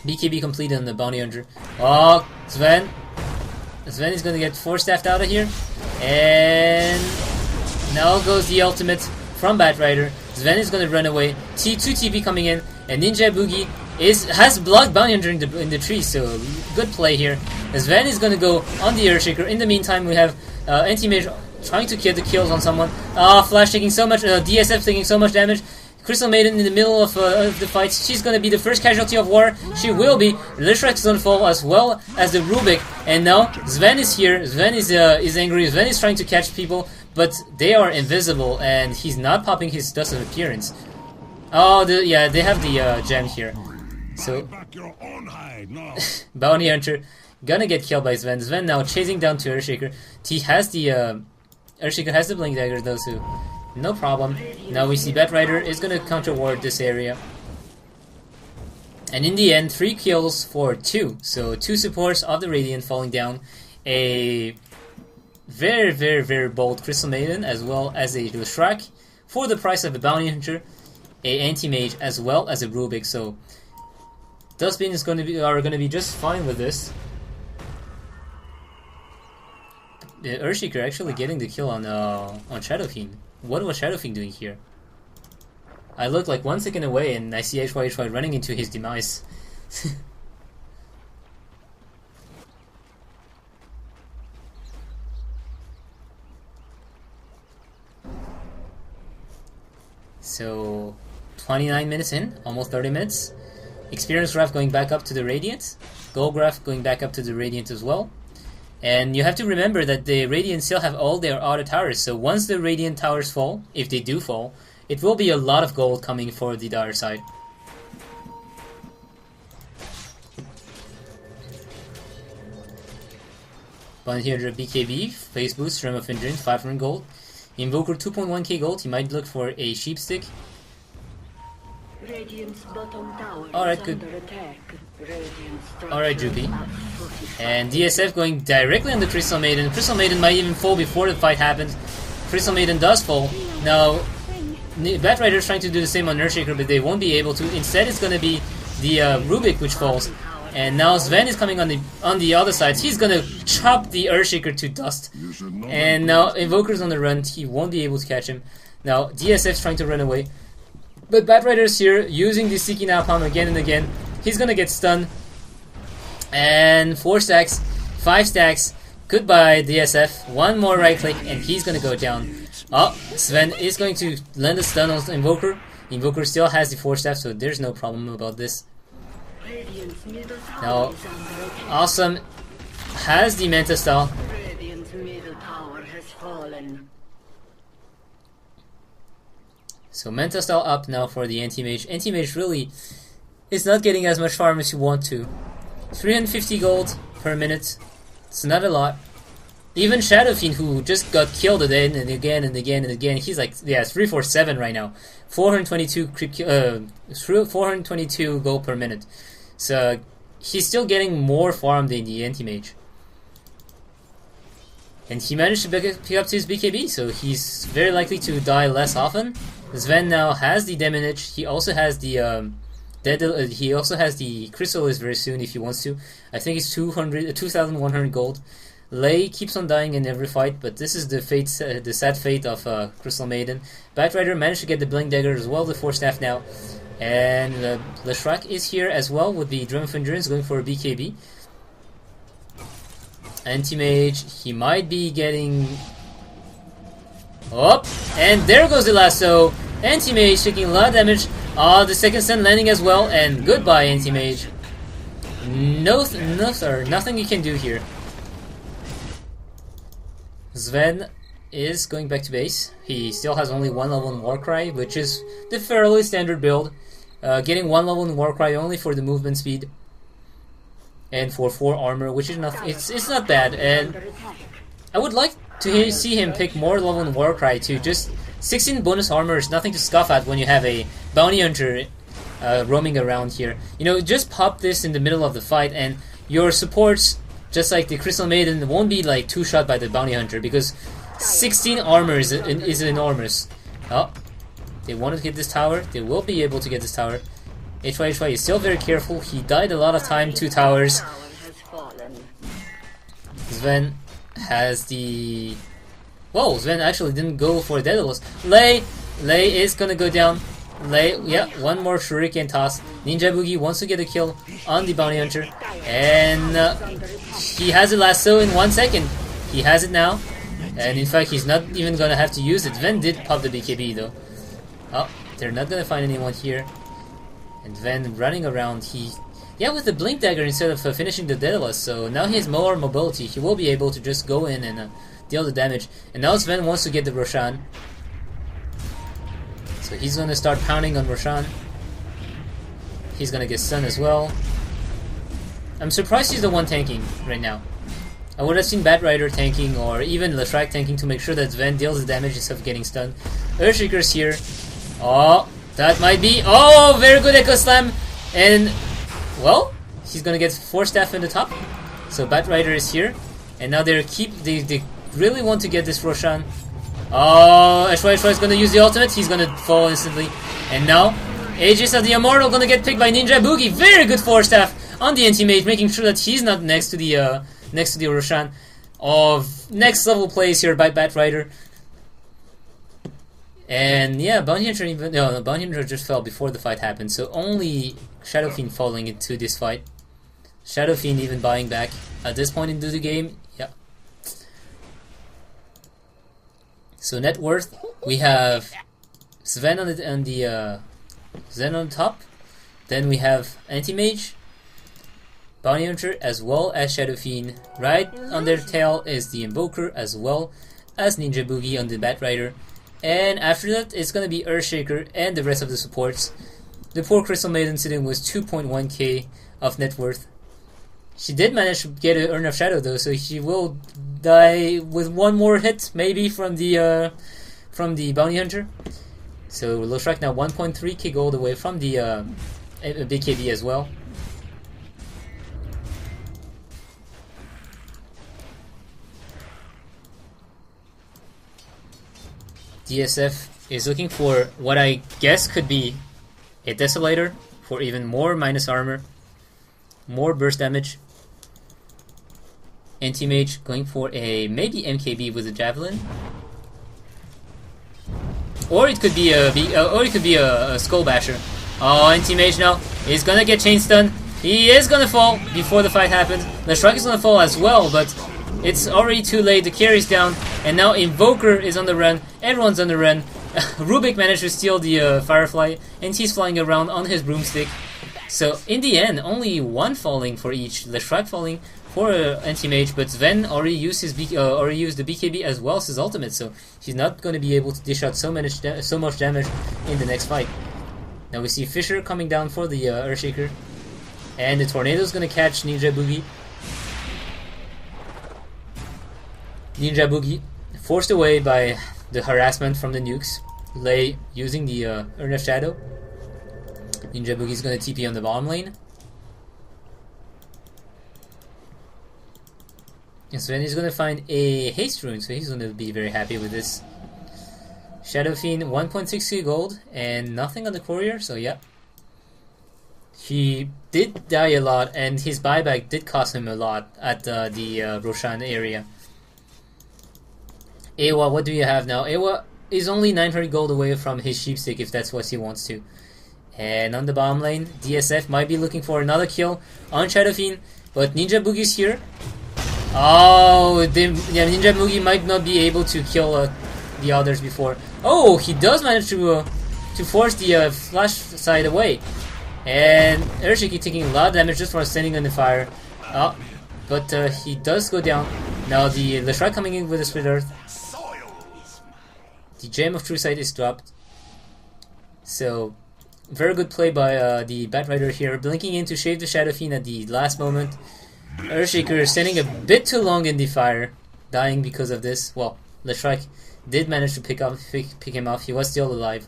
BKB completed on the Bounty Hunter. Oh, Sven. Sven is gonna get force-staffed out of here. And now goes the ultimate from Batrider. Sven is gonna run away. T2 TP coming in, and Ninja Boogie has blocked Bounty Hunter in the tree, so good play here. Sven is gonna go on the Earthshaker. In the meantime, we have Anti-Mage trying to get the kills on someone. Flash taking so much, DSF taking so much damage. Crystal Maiden in the middle of the fight. She's gonna be the first casualty of war. She will be. Lishrak is gonna fall as well as the Rubik. And now Sven is here. Sven is angry. Sven is trying to catch people, but they are invisible, and he's not popping his dust of appearance. Oh, yeah, they have the gem here. So Bounty Hunter gonna get killed by Sven. Sven now chasing down to Earthshaker. He has the Earthshaker has the Blink Dagger though, so no problem. Now we see Batrider is gonna counter ward this area. And in the end, 3 kills for 2. So 2 supports of the Radiant falling down. A very, very, very bold Crystal Maiden as well as a Lishrak for the price of a Bounty Hunter, a Anti-Mage as well as a Rubik. So Duskbin is are gonna be just fine with this. The Earthshaker actually getting the kill on Shadow Fiend. What was Shadow Fiend doing here? I look like 1 second away and I see HY running into his demise. So 29 minutes in, almost 30 minutes. Experience graph going back up to the Radiant. Gold graph going back up to the Radiant as well. And you have to remember that the Radiant still have all their auto towers, so once the Radiant towers fall, if they do fall, it will be a lot of gold coming for the Dire side. Bounty Hunter BKB, Phase Boost, Realm of Endurance, 500 gold. Invoker 2.1k gold, he might look for a Sheep Stick. Alright, good. Alright, Droopy. And DSF going directly on the Crystal Maiden. Crystal Maiden might even fall before the fight happens. Crystal Maiden does fall. Now, Batrider is trying to do the same on Earthshaker, but they won't be able to. Instead, it's going to be the Rubik which falls. And now Sven is coming on the other side. He's going to chop the Earthshaker to dust. And now Invoker's on the run. He won't be able to catch him. Now, DSF's trying to run away. But Batrider's here, using the Seeking Napalm again and again. He's gonna get stunned. And 4 stacks, 5 stacks. Goodbye, DSF. 1 more right click, and he's gonna go down. Oh, Sven is going to land a stun on Invoker. Invoker still has the 4 staff, so there's no problem about this. Now, Awesome has the Manta Style. So Manta Style up now for the Anti-Mage. Anti-Mage really is not getting as much farm as you want to. 350 gold per minute. It's not a lot. Even Shadow Fiend, who just got killed again and again and again and again, he's like, yeah, 347 right now. 422 422 gold per minute. So he's still getting more farm than the Anti-Mage. And he managed to pick up to his BKB, so he's very likely to die less often. Sven now has the Demonage. He also has the he also has the Chrysalis very soon if he wants to. I think it's 2,100 gold. Lei keeps on dying in every fight, but this is the fate, the sad fate of Crystal Maiden. Batrider managed to get the Blink Dagger as well, the 4 staff now. And Lishrak is here as well with the Drum of Endurance going for a BKB. Anti-Mage, he might be getting... Oh, and there goes the lasso. Anti-Mage taking a lot of damage. The second stun landing as well, and goodbye Anti-Mage. No sir, nothing you can do here. Sven is going back to base. He still has only 1 level in Warcry, which is the fairly standard build. Getting 1 level in Warcry only for the movement speed and for 4 armor, which is not it's not bad. And I would like to see him pick more level in Warcry too. Just 16 bonus armor is nothing to scoff at when you have a bounty hunter roaming around here. You know, just pop this in the middle of the fight, and your supports, just like the Crystal Maiden, won't be like 2-shot by the bounty hunter, because 16 armor is enormous. Oh, they want to get this tower. They will be able to get this tower. HY is still very careful. He died a lot of time, 2 towers. Sven has the... Whoa, Sven actually didn't go for Daedalus. Lei is gonna go down. Lei, yeah, one more Shuriken toss. Ninja Boogie wants to get a kill on the Bounty Hunter. And he has a lasso in 1 second. He has it now. And in fact, he's not even gonna have to use it. Sven did pop the BKB though. Oh, they're not gonna find anyone here. And Sven running around, with the Blink Dagger instead of finishing the Daedalus, so now he has more mobility. He will be able to just go in and deal the damage. And now Sven wants to get the Roshan. So he's gonna start pounding on Roshan. He's gonna get stunned as well. I'm surprised he's the one tanking right now. I would have seen Batrider tanking or even Leshrac tanking to make sure that Sven deals the damage instead of getting stunned. Earthshaker's here. Oh, that might be... Oh, very good Echo Slam. And, well, he's gonna get 4 staff in the top. So Batrider is here. And now they really want to get this Roshan. Oh, Ashwai is gonna use the ultimate. He's gonna fall instantly. And now, Aegis of the Immortal gonna get picked by Ninja Boogie. Very good 4 staff on the anti-mage, making sure that he's not next to the Roshan. Of next level plays here by Batrider. And yeah, Bounty Hunter Bounty Hunter just fell before the fight happened, so only Shadow Fiend falling into this fight. Shadow Fiend even buying back at this point into the game. Yeah. So net worth, we have Sven on the Zen on top. Then we have Anti-Mage, Bounty Hunter, as well as Shadow Fiend. Right on their tail is the Invoker, as well as Ninja Boogie on the Batrider. And after that, it's gonna be Earthshaker and the rest of the supports. The poor Crystal Maiden sitting with 2.1k of net worth. She did manage to get an Urn of Shadow though, so she will die with one more hit, maybe from the Bounty Hunter. So Leshrac now 1.3k gold away from the BKB as well. DSF is looking for what I guess could be a Desolator for even more minus armor, more burst damage. Anti-Mage going for a maybe MKB with a Javelin, or it could be a Skull Basher. Oh, Anti-Mage now is gonna get chain stun. He is gonna fall before the fight happens. Leshrac is gonna fall as well, but it's already too late. The carry's down, and now Invoker is on the run. Everyone's on the run. Rubik managed to steal the Firefly, and he's flying around on his broomstick. So in the end, only one falling for each. Leshrac falling for Anti-Mage, but Sven already used the BKB as well as his ultimate, so he's not going to be able to dish out so much damage in the next fight. Now we see Fisher coming down for the Earthshaker, and the Tornado's going to catch Ninja Boogie. Ninja Boogie forced away by the harassment from the nukes. Lei using the Urn of Shadow. Ninja Boogie's gonna TP on the bottom lane. And Sven is gonna find a haste rune, so he's gonna be very happy with this. Shadow Fiend 1.6k gold and nothing on the courier, so yeah. He did die a lot, and his buyback did cost him a lot at the Roshan area. Ewa, what do you have now? Ewa is only 900 gold away from his sheepstick if that's what he wants to. And on the bottom lane, DSF might be looking for another kill on Shadow Fiend, but Ninja Boogie's here. Oh, Ninja Boogie might not be able to kill the others before. Oh, he does manage to force the flash side away. And Earthshaker taking a lot of damage just for standing on the fire. Oh, but he does go down. Now the Leshrac coming in with a Split Earth. The Gem of True Sight is dropped. So, very good play by the Batrider here, blinking in to shave the Shadow Fiend at the last moment. Earthshaker standing a bit too long in the fire, dying because of this. Well, Leshrac did manage to pick him off. He was still alive.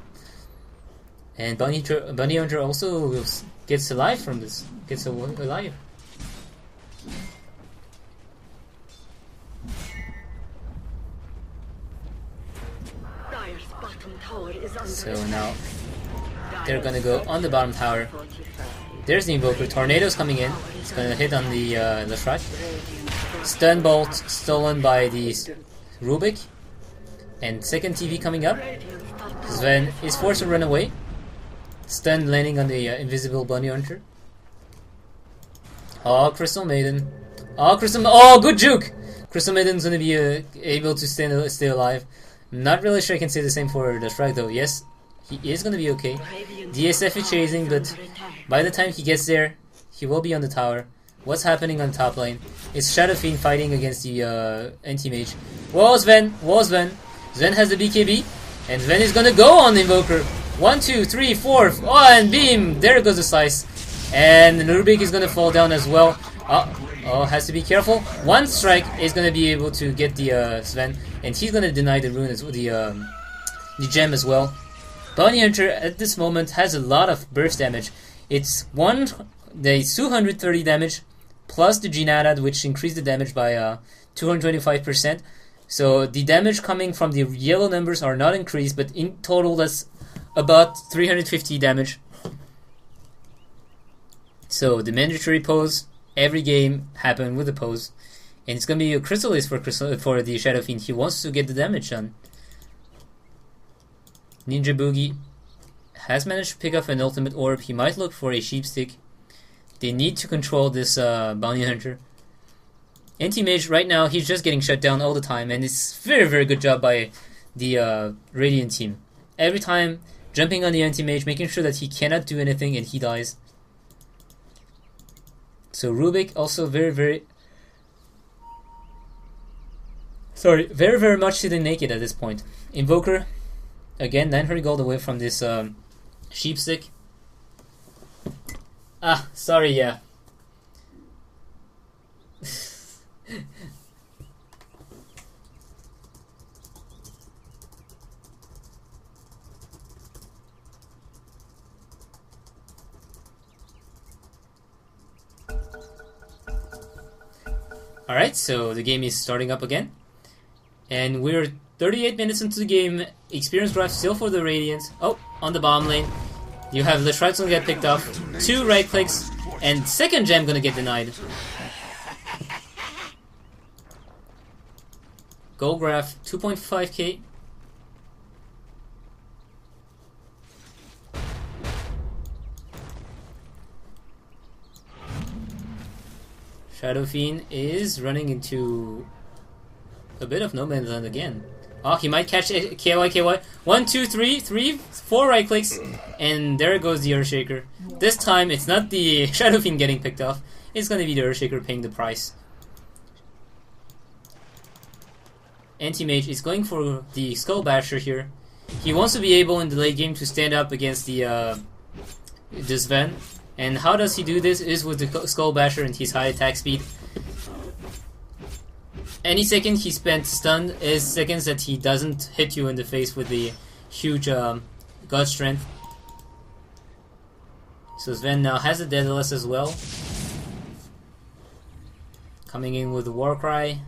And Bounty Hunter also gets alive from this. Gets alive. So now they're gonna go on the bottom tower. There's the Invoker. Tornado's coming in. It's gonna hit on the Leshrac. Stun Bolt stolen by the Rubik. And second TV coming up. Sven is forced to run away. Stun landing on the invisible bunny hunter. Oh, Crystal Maiden. Oh, oh, good juke! Crystal Maiden's gonna be able to stay alive. Not really sure I can say the same for the Shrek though. Yes, he is gonna be okay. DSF is chasing, but by the time he gets there, he will be on the tower. What's happening on top lane? It's Shadow Fiend fighting against the anti-mage. Whoa, Sven! Whoa, Sven! Sven has the BKB, and Sven is gonna go on the Invoker. 1, 2, 3, 4. Oh, and beam! There goes the slice. And Rubik is gonna fall down as well. Oh, has to be careful. One strike is gonna be able to get the Sven, and he's gonna deny the rune as well, the gem as well. Bounty Hunter at this moment has a lot of burst damage. It's 230 damage plus the Ginada, which increased the damage by 225%. So the damage coming from the yellow numbers are not increased, but in total that's about 350 damage. So the mandatory pose, every game happen with the pose, and it's gonna be a Chrysalis for the Shadow Fiend. He wants to get the damage done. Ninja Boogie has managed to pick up an ultimate orb. He might look for a sheep stick. They need to control this bounty hunter. Anti-mage right now, he's just getting shut down all the time, and it's very, very good job by the Radiant team. Every time jumping on the anti-mage, making sure that he cannot do anything and he dies. So Rubik also very, very much sitting naked at this point. Invoker, again, 900 gold away from this sheep stick. Ah, sorry, yeah. Alright, so the game is starting up again. And we're 38 minutes into the game. Experience graph still for the Radiant. Oh, on the bomb lane. You have the Shrikes gonna get picked off. 2 right clicks. And second gem gonna get denied. Gold graph, 2.5k. Shadow Fiend is running into a bit of no man's land again. Oh, he might catch KY. 1, 2, 3, 4 right clicks, and there goes the Earthshaker. This time, it's not the Shadow Fiend getting picked off. It's gonna be the Earthshaker paying the price. Anti-Mage is going for the Skull Basher here. He wants to be able in the late game to stand up against the Sven. And how does he do this? Is with the Skull Basher and his high attack speed. Any second he spent stunned is seconds that he doesn't hit you in the face with the huge God Strength. So Sven now has a Daedalus as well. Coming in with the Warcry.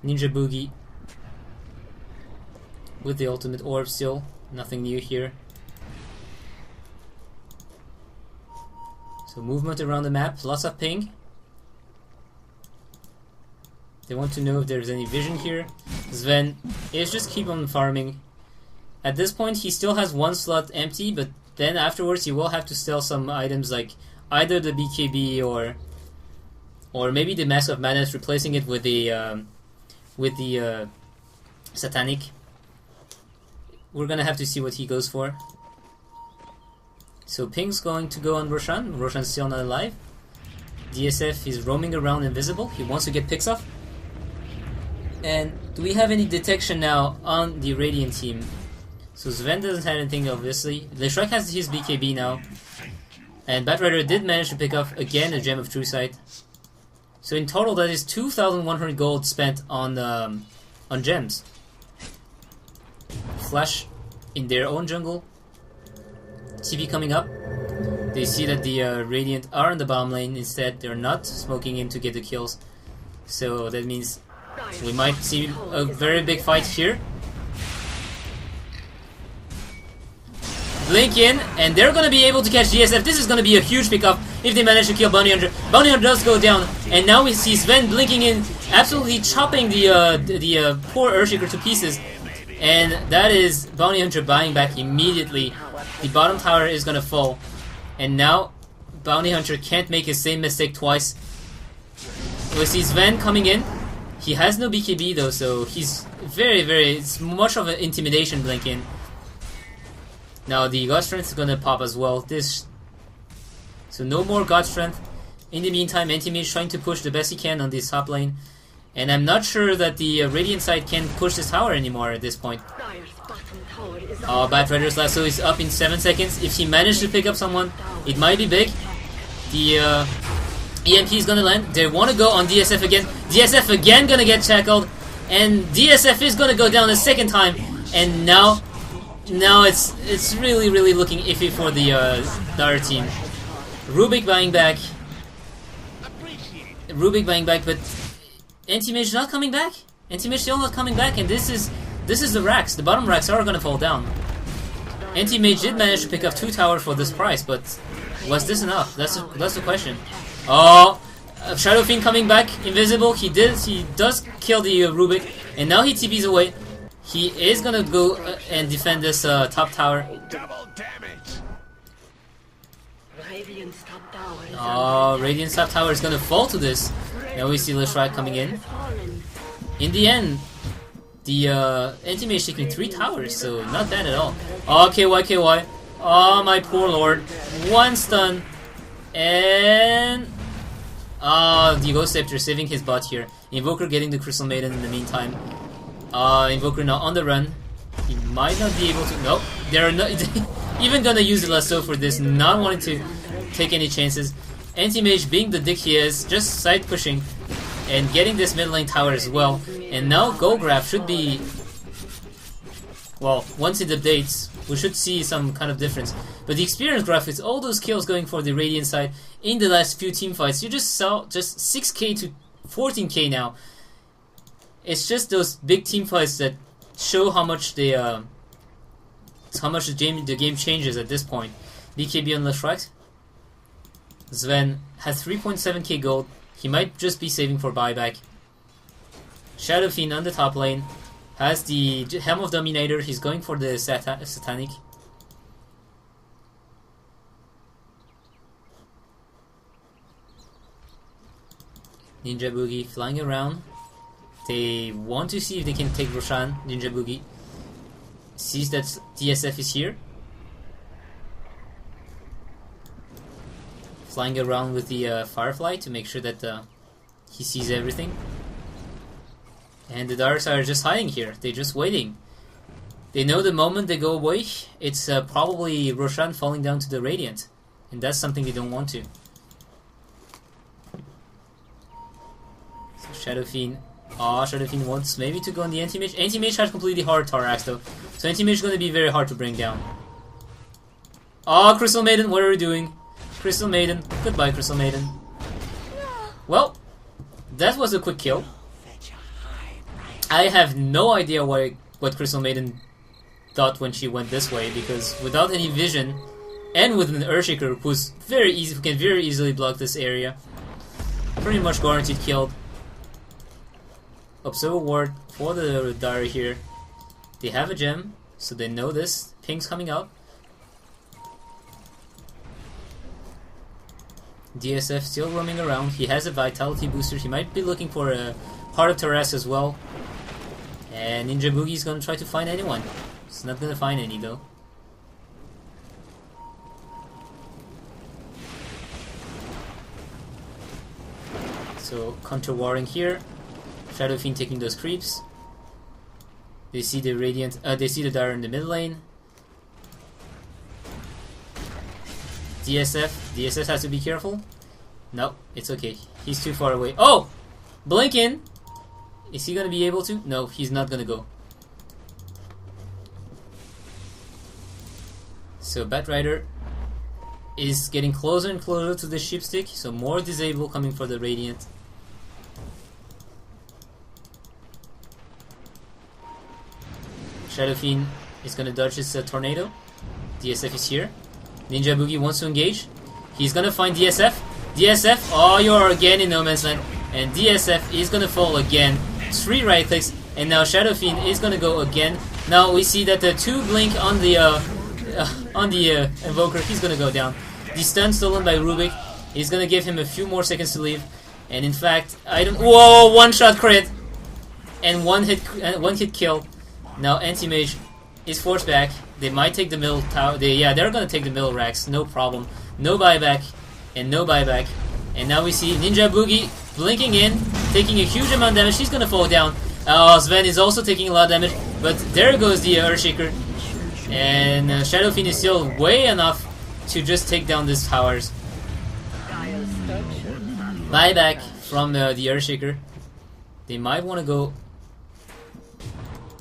Ninja Boogie. With the ultimate orb still. Nothing new here. So movement around the map, lots of ping. They want to know if there's any vision here. Sven is just keep on farming. At this point he still has 1 slot empty, but then afterwards he will have to sell some items like either the BKB or maybe the Mask of Madness, replacing it with the Satanic. We're gonna have to see what he goes for. So Ping's going to go on Roshan. Roshan's still not alive. DSF is roaming around invisible. He wants to get picks off. And do we have any detection now on the Radiant team? So Sven doesn't have anything, obviously. Leshrek has his BKB now. And Batrider did manage to pick up again a Gem of True Sight. So in total that is 2,100 gold spent on gems. Flash in their own jungle. TP coming up. They see that the Radiant are on the bomb lane instead. They're not smoking in to get the kills. So that means we might see a very big fight here. blink in, and they're gonna be able to catch DSF. This is gonna be a huge pickup if they manage to kill Bounty Hunter. Bounty Hunter does go down, and now we see Sven blinking in, absolutely chopping the poor Earthshaker to pieces. And that is Bounty Hunter buying back immediately. The bottom tower is gonna fall, and now Bounty Hunter can't make his same mistake twice. We see Sven coming in. He has no BKB though, so he's it's much of an intimidation blink in. Now the God Strength is gonna pop as well. So no more God Strength. In the meantime, Anti-Mage trying to push the best he can on this top lane. And I'm not sure that the Radiant side can push this tower anymore at this point. Batrider's lasso is up in 7 seconds. If he managed to pick up someone, it might be big. The EMP is gonna land. They want to go on DSF again. DSF again gonna get tackled. And DSF is gonna go down a second time. And now it's really looking iffy for the other team. Rubik buying back. But Anti-Mage not coming back. Anti-Mage still not coming back, and this is the racks. The bottom racks are gonna fall down. Anti-Mage did manage to pick up 2 towers for this price, but was this enough? That's the question. Oh, Shadow Fiend coming back, invisible. He does kill the Rubik, and now he TPs away. He is gonna go and defend this top tower. Double damage. Oh, Radiant's top tower is gonna fall to this. Now we see Leshrac coming in. In the end, the Anti-Mage taking 3 towers, so not bad at all. Oh, KY. Oh, my poor lord. 1 stun. And... the Ghost Scepter saving his butt here. Invoker getting the Crystal Maiden in the meantime. Invoker now on the run. He might not be able to... Nope. They're not even gonna use the lasso for this, not wanting to take any chances. Anti-Mage being the dick he is, just side pushing and getting this mid lane tower as well. And now Gold Graph should be... Well, once it updates, we should see some kind of difference. But the experience graph is all those kills going for the Radiant side in the last few team fights. You just saw just 6k to 14k now. It's just those big team fights that show how much the game changes at this point. BKB on Leshrac. Sven has 3.7k gold. He might just be saving for buyback. Shadow Fiend on the top lane has the Helm of Dominator. He's going for the Satanic. Ninja Boogie flying around. They want to see if they can take Roshan. Ninja Boogie sees that DSF is here. Flying around with the Firefly to make sure that he sees everything. And the Darks are just hiding here. They're just waiting. They know the moment they go away, it's probably Roshan falling down to the Radiant. And that's something they don't want to. So Shadow Fiend. Shadow Fiend wants maybe to go on the Anti-Mage. Anti-Mage has completely hard Tower Axe though. So Anti-Mage is going to be very hard to bring down. Crystal Maiden, what are you doing? Crystal Maiden. Goodbye, Crystal Maiden. Well, that was a quick kill. I have no idea what Crystal Maiden thought when she went this way, because without any vision, and with an Earthshaker who can very easily block this area, pretty much guaranteed killed. Observer Ward for the Dire here. They have a gem, so they know this. Ping's coming out. DSF still roaming around. He has a Vitality booster. He might be looking for a Heart of Terras as well. And Ninja Boogie's gonna try to find anyone. He's not gonna find any though. So counter warring here. Shadow Fiend taking those creeps. They see the Radiant. They see the Dire in the mid lane. DSF has to be careful. No, it's okay. He's too far away. Oh! Blink in! Is he gonna be able to? No, he's not gonna go. So Batrider is getting closer and closer to the Sheepstick, so more disable coming for the Radiant. Shadow Fiend is gonna dodge his tornado. DSF is here. Ninja Boogie wants to engage. He's gonna find DSF. DSF, oh, you're again in no man's land. And DSF is gonna fall again. 3 right clicks, and now Shadow Fiend is gonna go again. Now we see that the 2 blink on the Invoker, he's gonna go down. The stun stolen by Rubik is gonna give him a few more seconds to leave. And in fact, I don't. Whoa! 1-shot crit, and one hit kill. Now Anti-Mage is forced back. They might take the middle tower. They're gonna take the middle racks, no problem. No buyback, and no buyback. And now we see Ninja Boogie blinking in, taking a huge amount of damage. He's gonna fall down. Oh, Sven is also taking a lot of damage, but there goes the Earthshaker. And Shadow Fiend is still way enough to just take down these towers. Buyback from the Earthshaker. They might want to go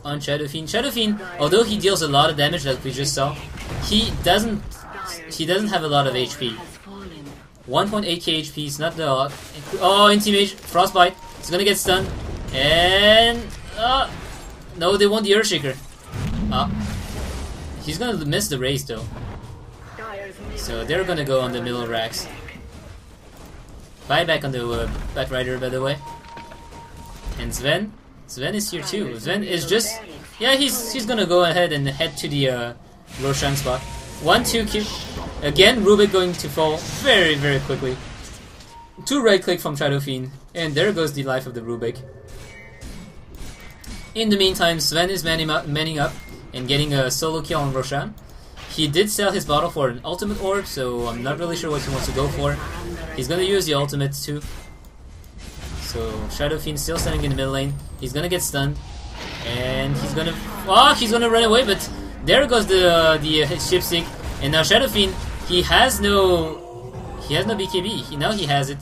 on Shadow Fiend. Shadow Fiend, although he deals a lot of damage like we just saw, he doesn't have a lot of HP. 1.8k HP is not a lot. Oh, Anti-Mage, Frostbite. He's gonna get stunned. And no, they want the Earthshaker. He's gonna miss the race though. So they're gonna go on the middle racks. Buyback on the Batrider, by the way. And Sven is here too. Sven is just, yeah, he's gonna go ahead and head to the Roshan spot. 1-2 kill. Again, Rubik going to fall very, very quickly. 2 right click from Shadow Fiend, and there goes the life of the Rubik. In the meantime, Sven is manning up and getting a solo kill on Roshan. He did sell his bottle for an ultimate orb, so I'm not really sure what he wants to go for. He's gonna use the ultimate too. So Shadow Fiend still standing in the middle lane. He's gonna get stunned, and he's gonna run away. But there goes the Shipstick, and now Shadow Fiend, he has no BKB. Now he has it.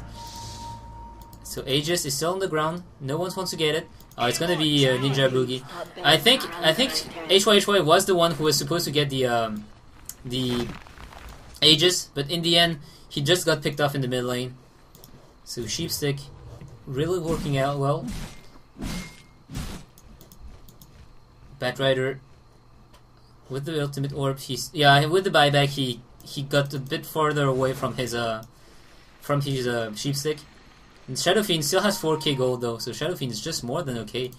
So Aegis is still on the ground. No one wants to get it. Oh, it's gonna be Ninja Boogie. I think HYHY was the one who was supposed to get the Aegis, but in the end, he just got picked off in the mid lane. So Sheepstick really working out well. Batrider with the ultimate orb, with the buyback he got a bit farther away from his Sheepstick. And Shadow Fiend still has 4k gold though, so Shadow Fiend is just more than okay.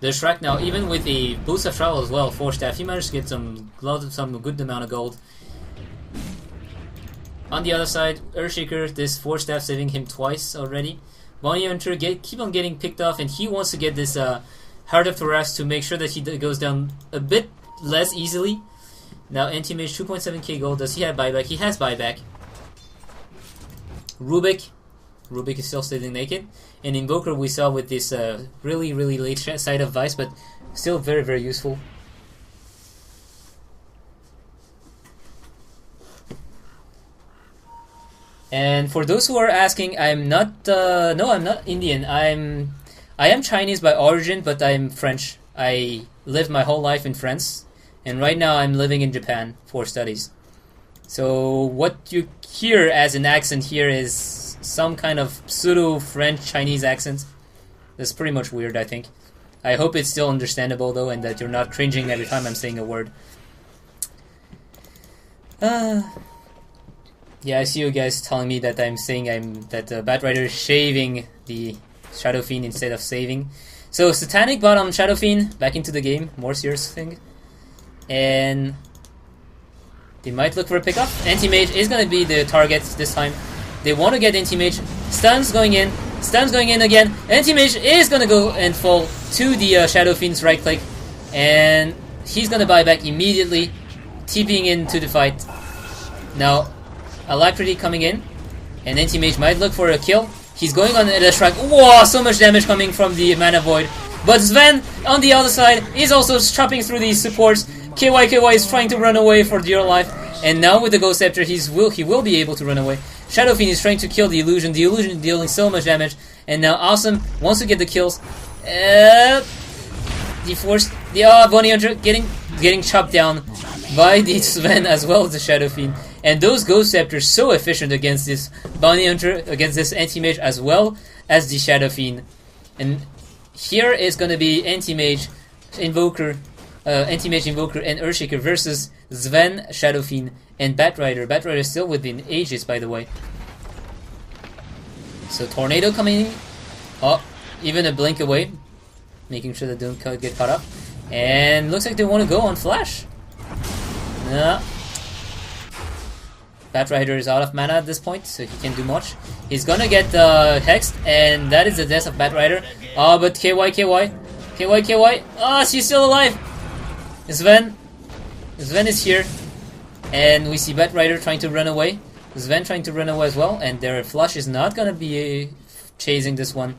The Shrek now, even with a boost of travel as well, 4 staff, he managed to get some good amount of gold. On the other side, Earthshaker, this 4 staff saving him twice already. Bounty Hunter keep on getting picked off, and he wants to get this Heart of Thoras to make sure that he goes down a bit less easily. Now Anti-Mage 2.7k gold. Does he have buyback? He has buyback. Rubik is still sitting naked. And Invoker we saw with this really late side of Vice, but still very, very useful. And for those who are asking, I'm not Indian. I am Chinese by origin, but I'm French. I lived my whole life in France, and right now I'm living in Japan for studies. So what you hear as an accent here is some kind of pseudo-French Chinese accent. That's pretty much weird, I think. I hope it's still understandable though, and that you're not cringing every time I'm saying a word. Yeah, I see you guys telling me that Batrider is shaving the Shadow Fiend instead of saving. So Satanic bot on Shadow Fiend, back into the game, more serious thing. And they might look for a pickup. Anti-Mage is going to be the target this time. They want to get Anti-Mage. Stuns going in again. Anti-Mage is going to go and fall to the Shadow Fiend's right click. And he's going to buy back immediately, TPing into the fight. Now, Alacrity coming in, and Anti-Mage might look for a kill. He's going on the strike. Whoa, so much damage coming from the Mana Void. But Sven, on the other side, is also chopping through these supports. KY is trying to run away for dear life. And now with the Ghost Scepter, he will be able to run away. Shadow Fiend is trying to kill the Illusion. The Illusion dealing so much damage. And now Awesome wants to get the kills. Bounty Hunter getting chopped down by the Sven as well as the Shadow Fiend. And those Ghost Scepters so efficient against this Bounty Hunter, against this Anti-Mage as well as the Shadow Fiend. And here is going to be Anti-Mage, Invoker, Anti-Mage Invoker and Earthshaker versus Sven, Shadow Fiend, and Batrider. Batrider is still within Aegis, by the way. So Tornado coming in. Oh, even a blink away. Making sure that they don't get caught up. And looks like they want to go on Flash. Nah. Batrider is out of mana at this point, so he can't do much. He's gonna get hexed, and that is the death of Batrider. Oh, but KY. Oh, she's still alive. Sven is here, and we see Batrider trying to run away. Sven trying to run away as well, and their flush is not gonna be chasing this one.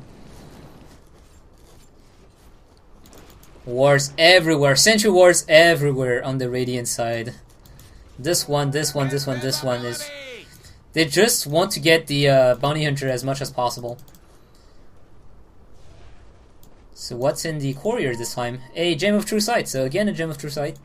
Wars everywhere, Sentry Wars everywhere on the Radiant side. This one is... They just want to get the Bounty Hunter as much as possible. So what's in the Courier this time? A Gem of True Sight, so again a Gem of True Sight.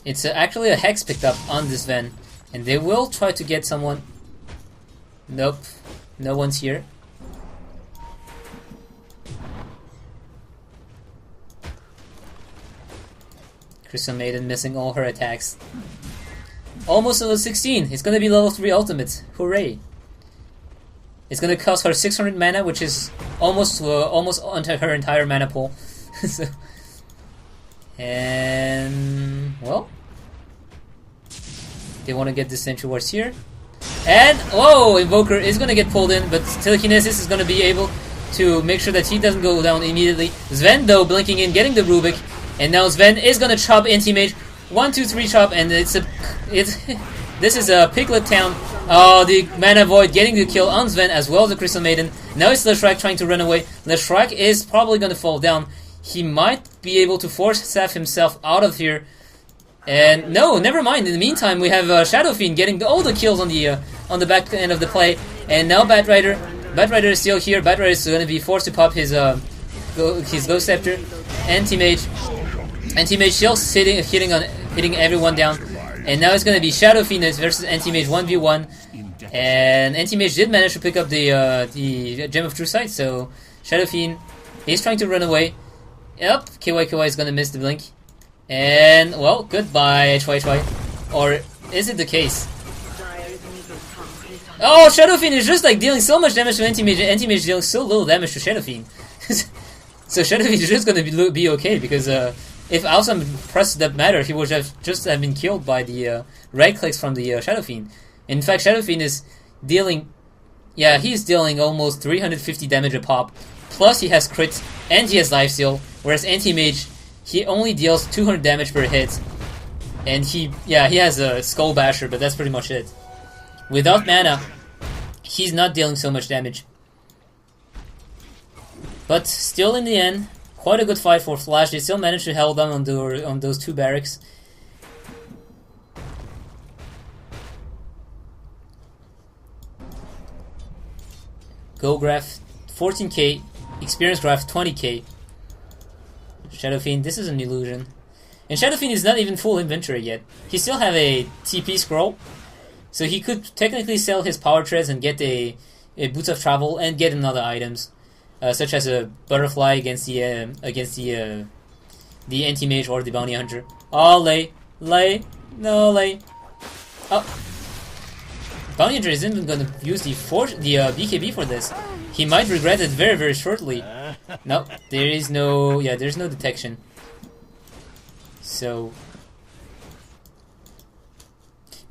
It's actually a Hex picked up on this Ven, and they will try to get someone... Nope, no one's here. Crystal Maiden missing all her attacks. Almost level 16. It's gonna be level 3 ultimate. Hooray! It's gonna cost her 600 mana, which is almost onto her entire mana pool. So, and well, they want to get the Sentry Wars here. And whoa, Invoker is gonna get pulled in, but Telekinesis is gonna be able to make sure that he doesn't go down immediately. Sven though blinking in, getting the Rubik. And now Sven is gonna chop Anti-Mage. 1, 2, 3 chop, and this is a Piglet Town. Oh, the Mana Void getting the kill on Sven as well as the Crystal Maiden. Now it's Leshrac trying to run away. Leshrac is probably gonna fall down. He might be able to force Saf himself out of here. And no, never mind. In the meantime, we have Shadow Fiend getting all the kills on the back end of the play. And now Batrider is still here. Batrider is gonna be forced to pop his Ghost Scepter. Anti-Mage still hitting everyone down, and now it's gonna be Shadow Fiend versus Anti-Mage 1v1, and Anti-Mage did manage to pick up the Gem of True Sight, so Shadow Fiend is trying to run away. Yep, KY is gonna miss the blink, and well, goodbye HY. Or is it the case? Oh, Shadow Fiend is just like dealing so much damage to Anti-Mage, and Anti-Mage dealing so little damage to Shadow Fiend. So Shadow Fiend is just gonna be okay, because if Awesome pressed that matter, he would have just been killed by the right clicks from the Shadow Fiend. In fact, Shadow Fiend is dealing... Yeah, he's dealing almost 350 damage a pop. Plus he has crit and he has lifesteal. Whereas Anti-Mage, he only deals 200 damage per hit. And he has a Skull Basher, but that's pretty much it. Without mana, he's not dealing so much damage. But still in the end... Quite a good fight for Flash. They still managed to hold on those two barracks. Go Graph 14k, Experience Graph 20k. Shadow Fiend, this is an illusion. And Shadow Fiend is not even full inventory yet. He still have a TP scroll, so he could technically sell his power treads and get a Boots of Travel and get another items. Such as a Butterfly against the Anti-Mage or the Bounty Hunter. Oh, lay. Oh, Bounty Hunter isn't even going to use the BKB for this. He might regret it very, very shortly. No, there's no detection. So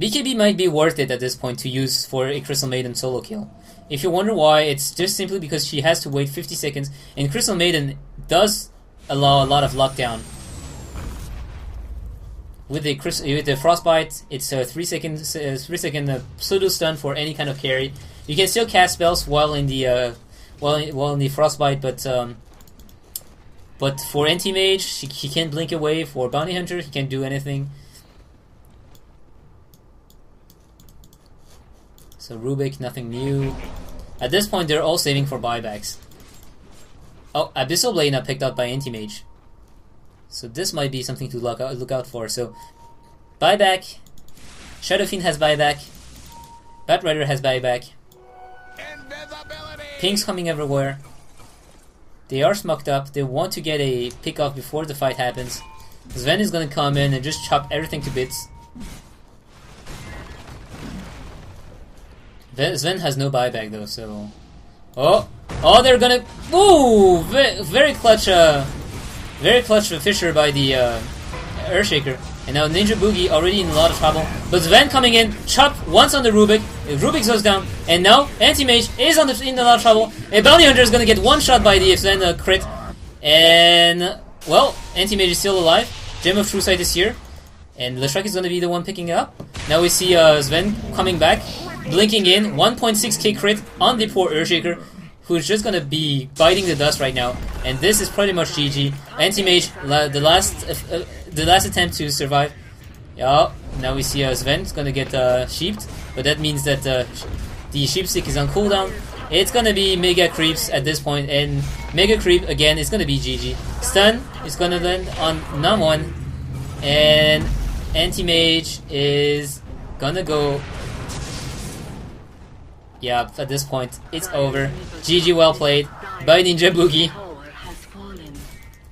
BKB might be worth it at this point to use for a Crystal Maiden solo kill. If you wonder why, it's just simply because she has to wait 50 seconds, and Crystal Maiden does allow a lot of lockdown. With the Frostbite, it's a 3 second pseudo stun for any kind of carry. You can still cast spells while in the Frostbite, but for Anti-Mage, he can't blink away. For Bounty Hunter, he can't do anything. So Rubik, nothing new. At this point, they're all saving for buybacks. Oh, Abyssal Blade not picked up by Anti-Mage. So this might be something to look out for. So, buyback. Shadow Fiend has buyback. Batrider has buyback. Invisibility! Pings coming everywhere. They are smucked up. They want to get a pick off before the fight happens. Sven is gonna come in and just chop everything to bits. Sven has no buyback though, so... Oh, they're gonna... Ooh! Very clutch Fisher by the Earthshaker. And now Ninja Boogie already in a lot of trouble. But Sven coming in, chop once on the Rubik. Rubik goes down. And now Anti-Mage is in a lot of trouble. And Bounty Hunter is gonna get one shot by the Sven crit. And, well, Anti-Mage is still alive. Gem of True Sight is here. And Leshrac is gonna be the one picking it up. Now we see Sven coming back. Blinking in, 1.6k crit on the poor Earthshaker, who's just gonna be biting the dust right now. And this is pretty much GG. Anti-Mage, the last attempt to survive. Yeah, now we see Sven's gonna get sheeped, but that means that the sheepstick is on cooldown. It's gonna be Mega Creeps at this point, and Mega Creep again is gonna be GG. Stun is gonna land on Namwon, and Anti-Mage is gonna go. Yeah, at this point, it's over. GG, well played by Ninja Boogie.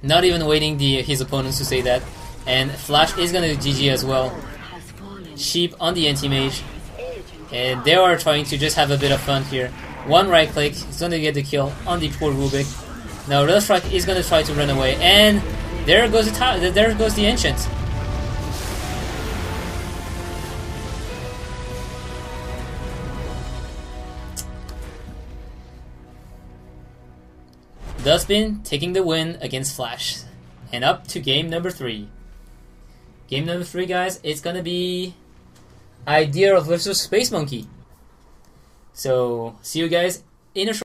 Not even waiting his opponents to say that. And Flash is gonna GG as well. Sheep on the Anti-Mage. And they are trying to just have a bit of fun here. One right click, he's gonna get the kill on the poor Rubik. Now Leshrac is gonna try to run away. And there goes the Ancient. Duskbin taking the win against Flash. And up to game number 3. Game number 3, guys, it's gonna be Idea versus Space Monkey. So, see you guys in a short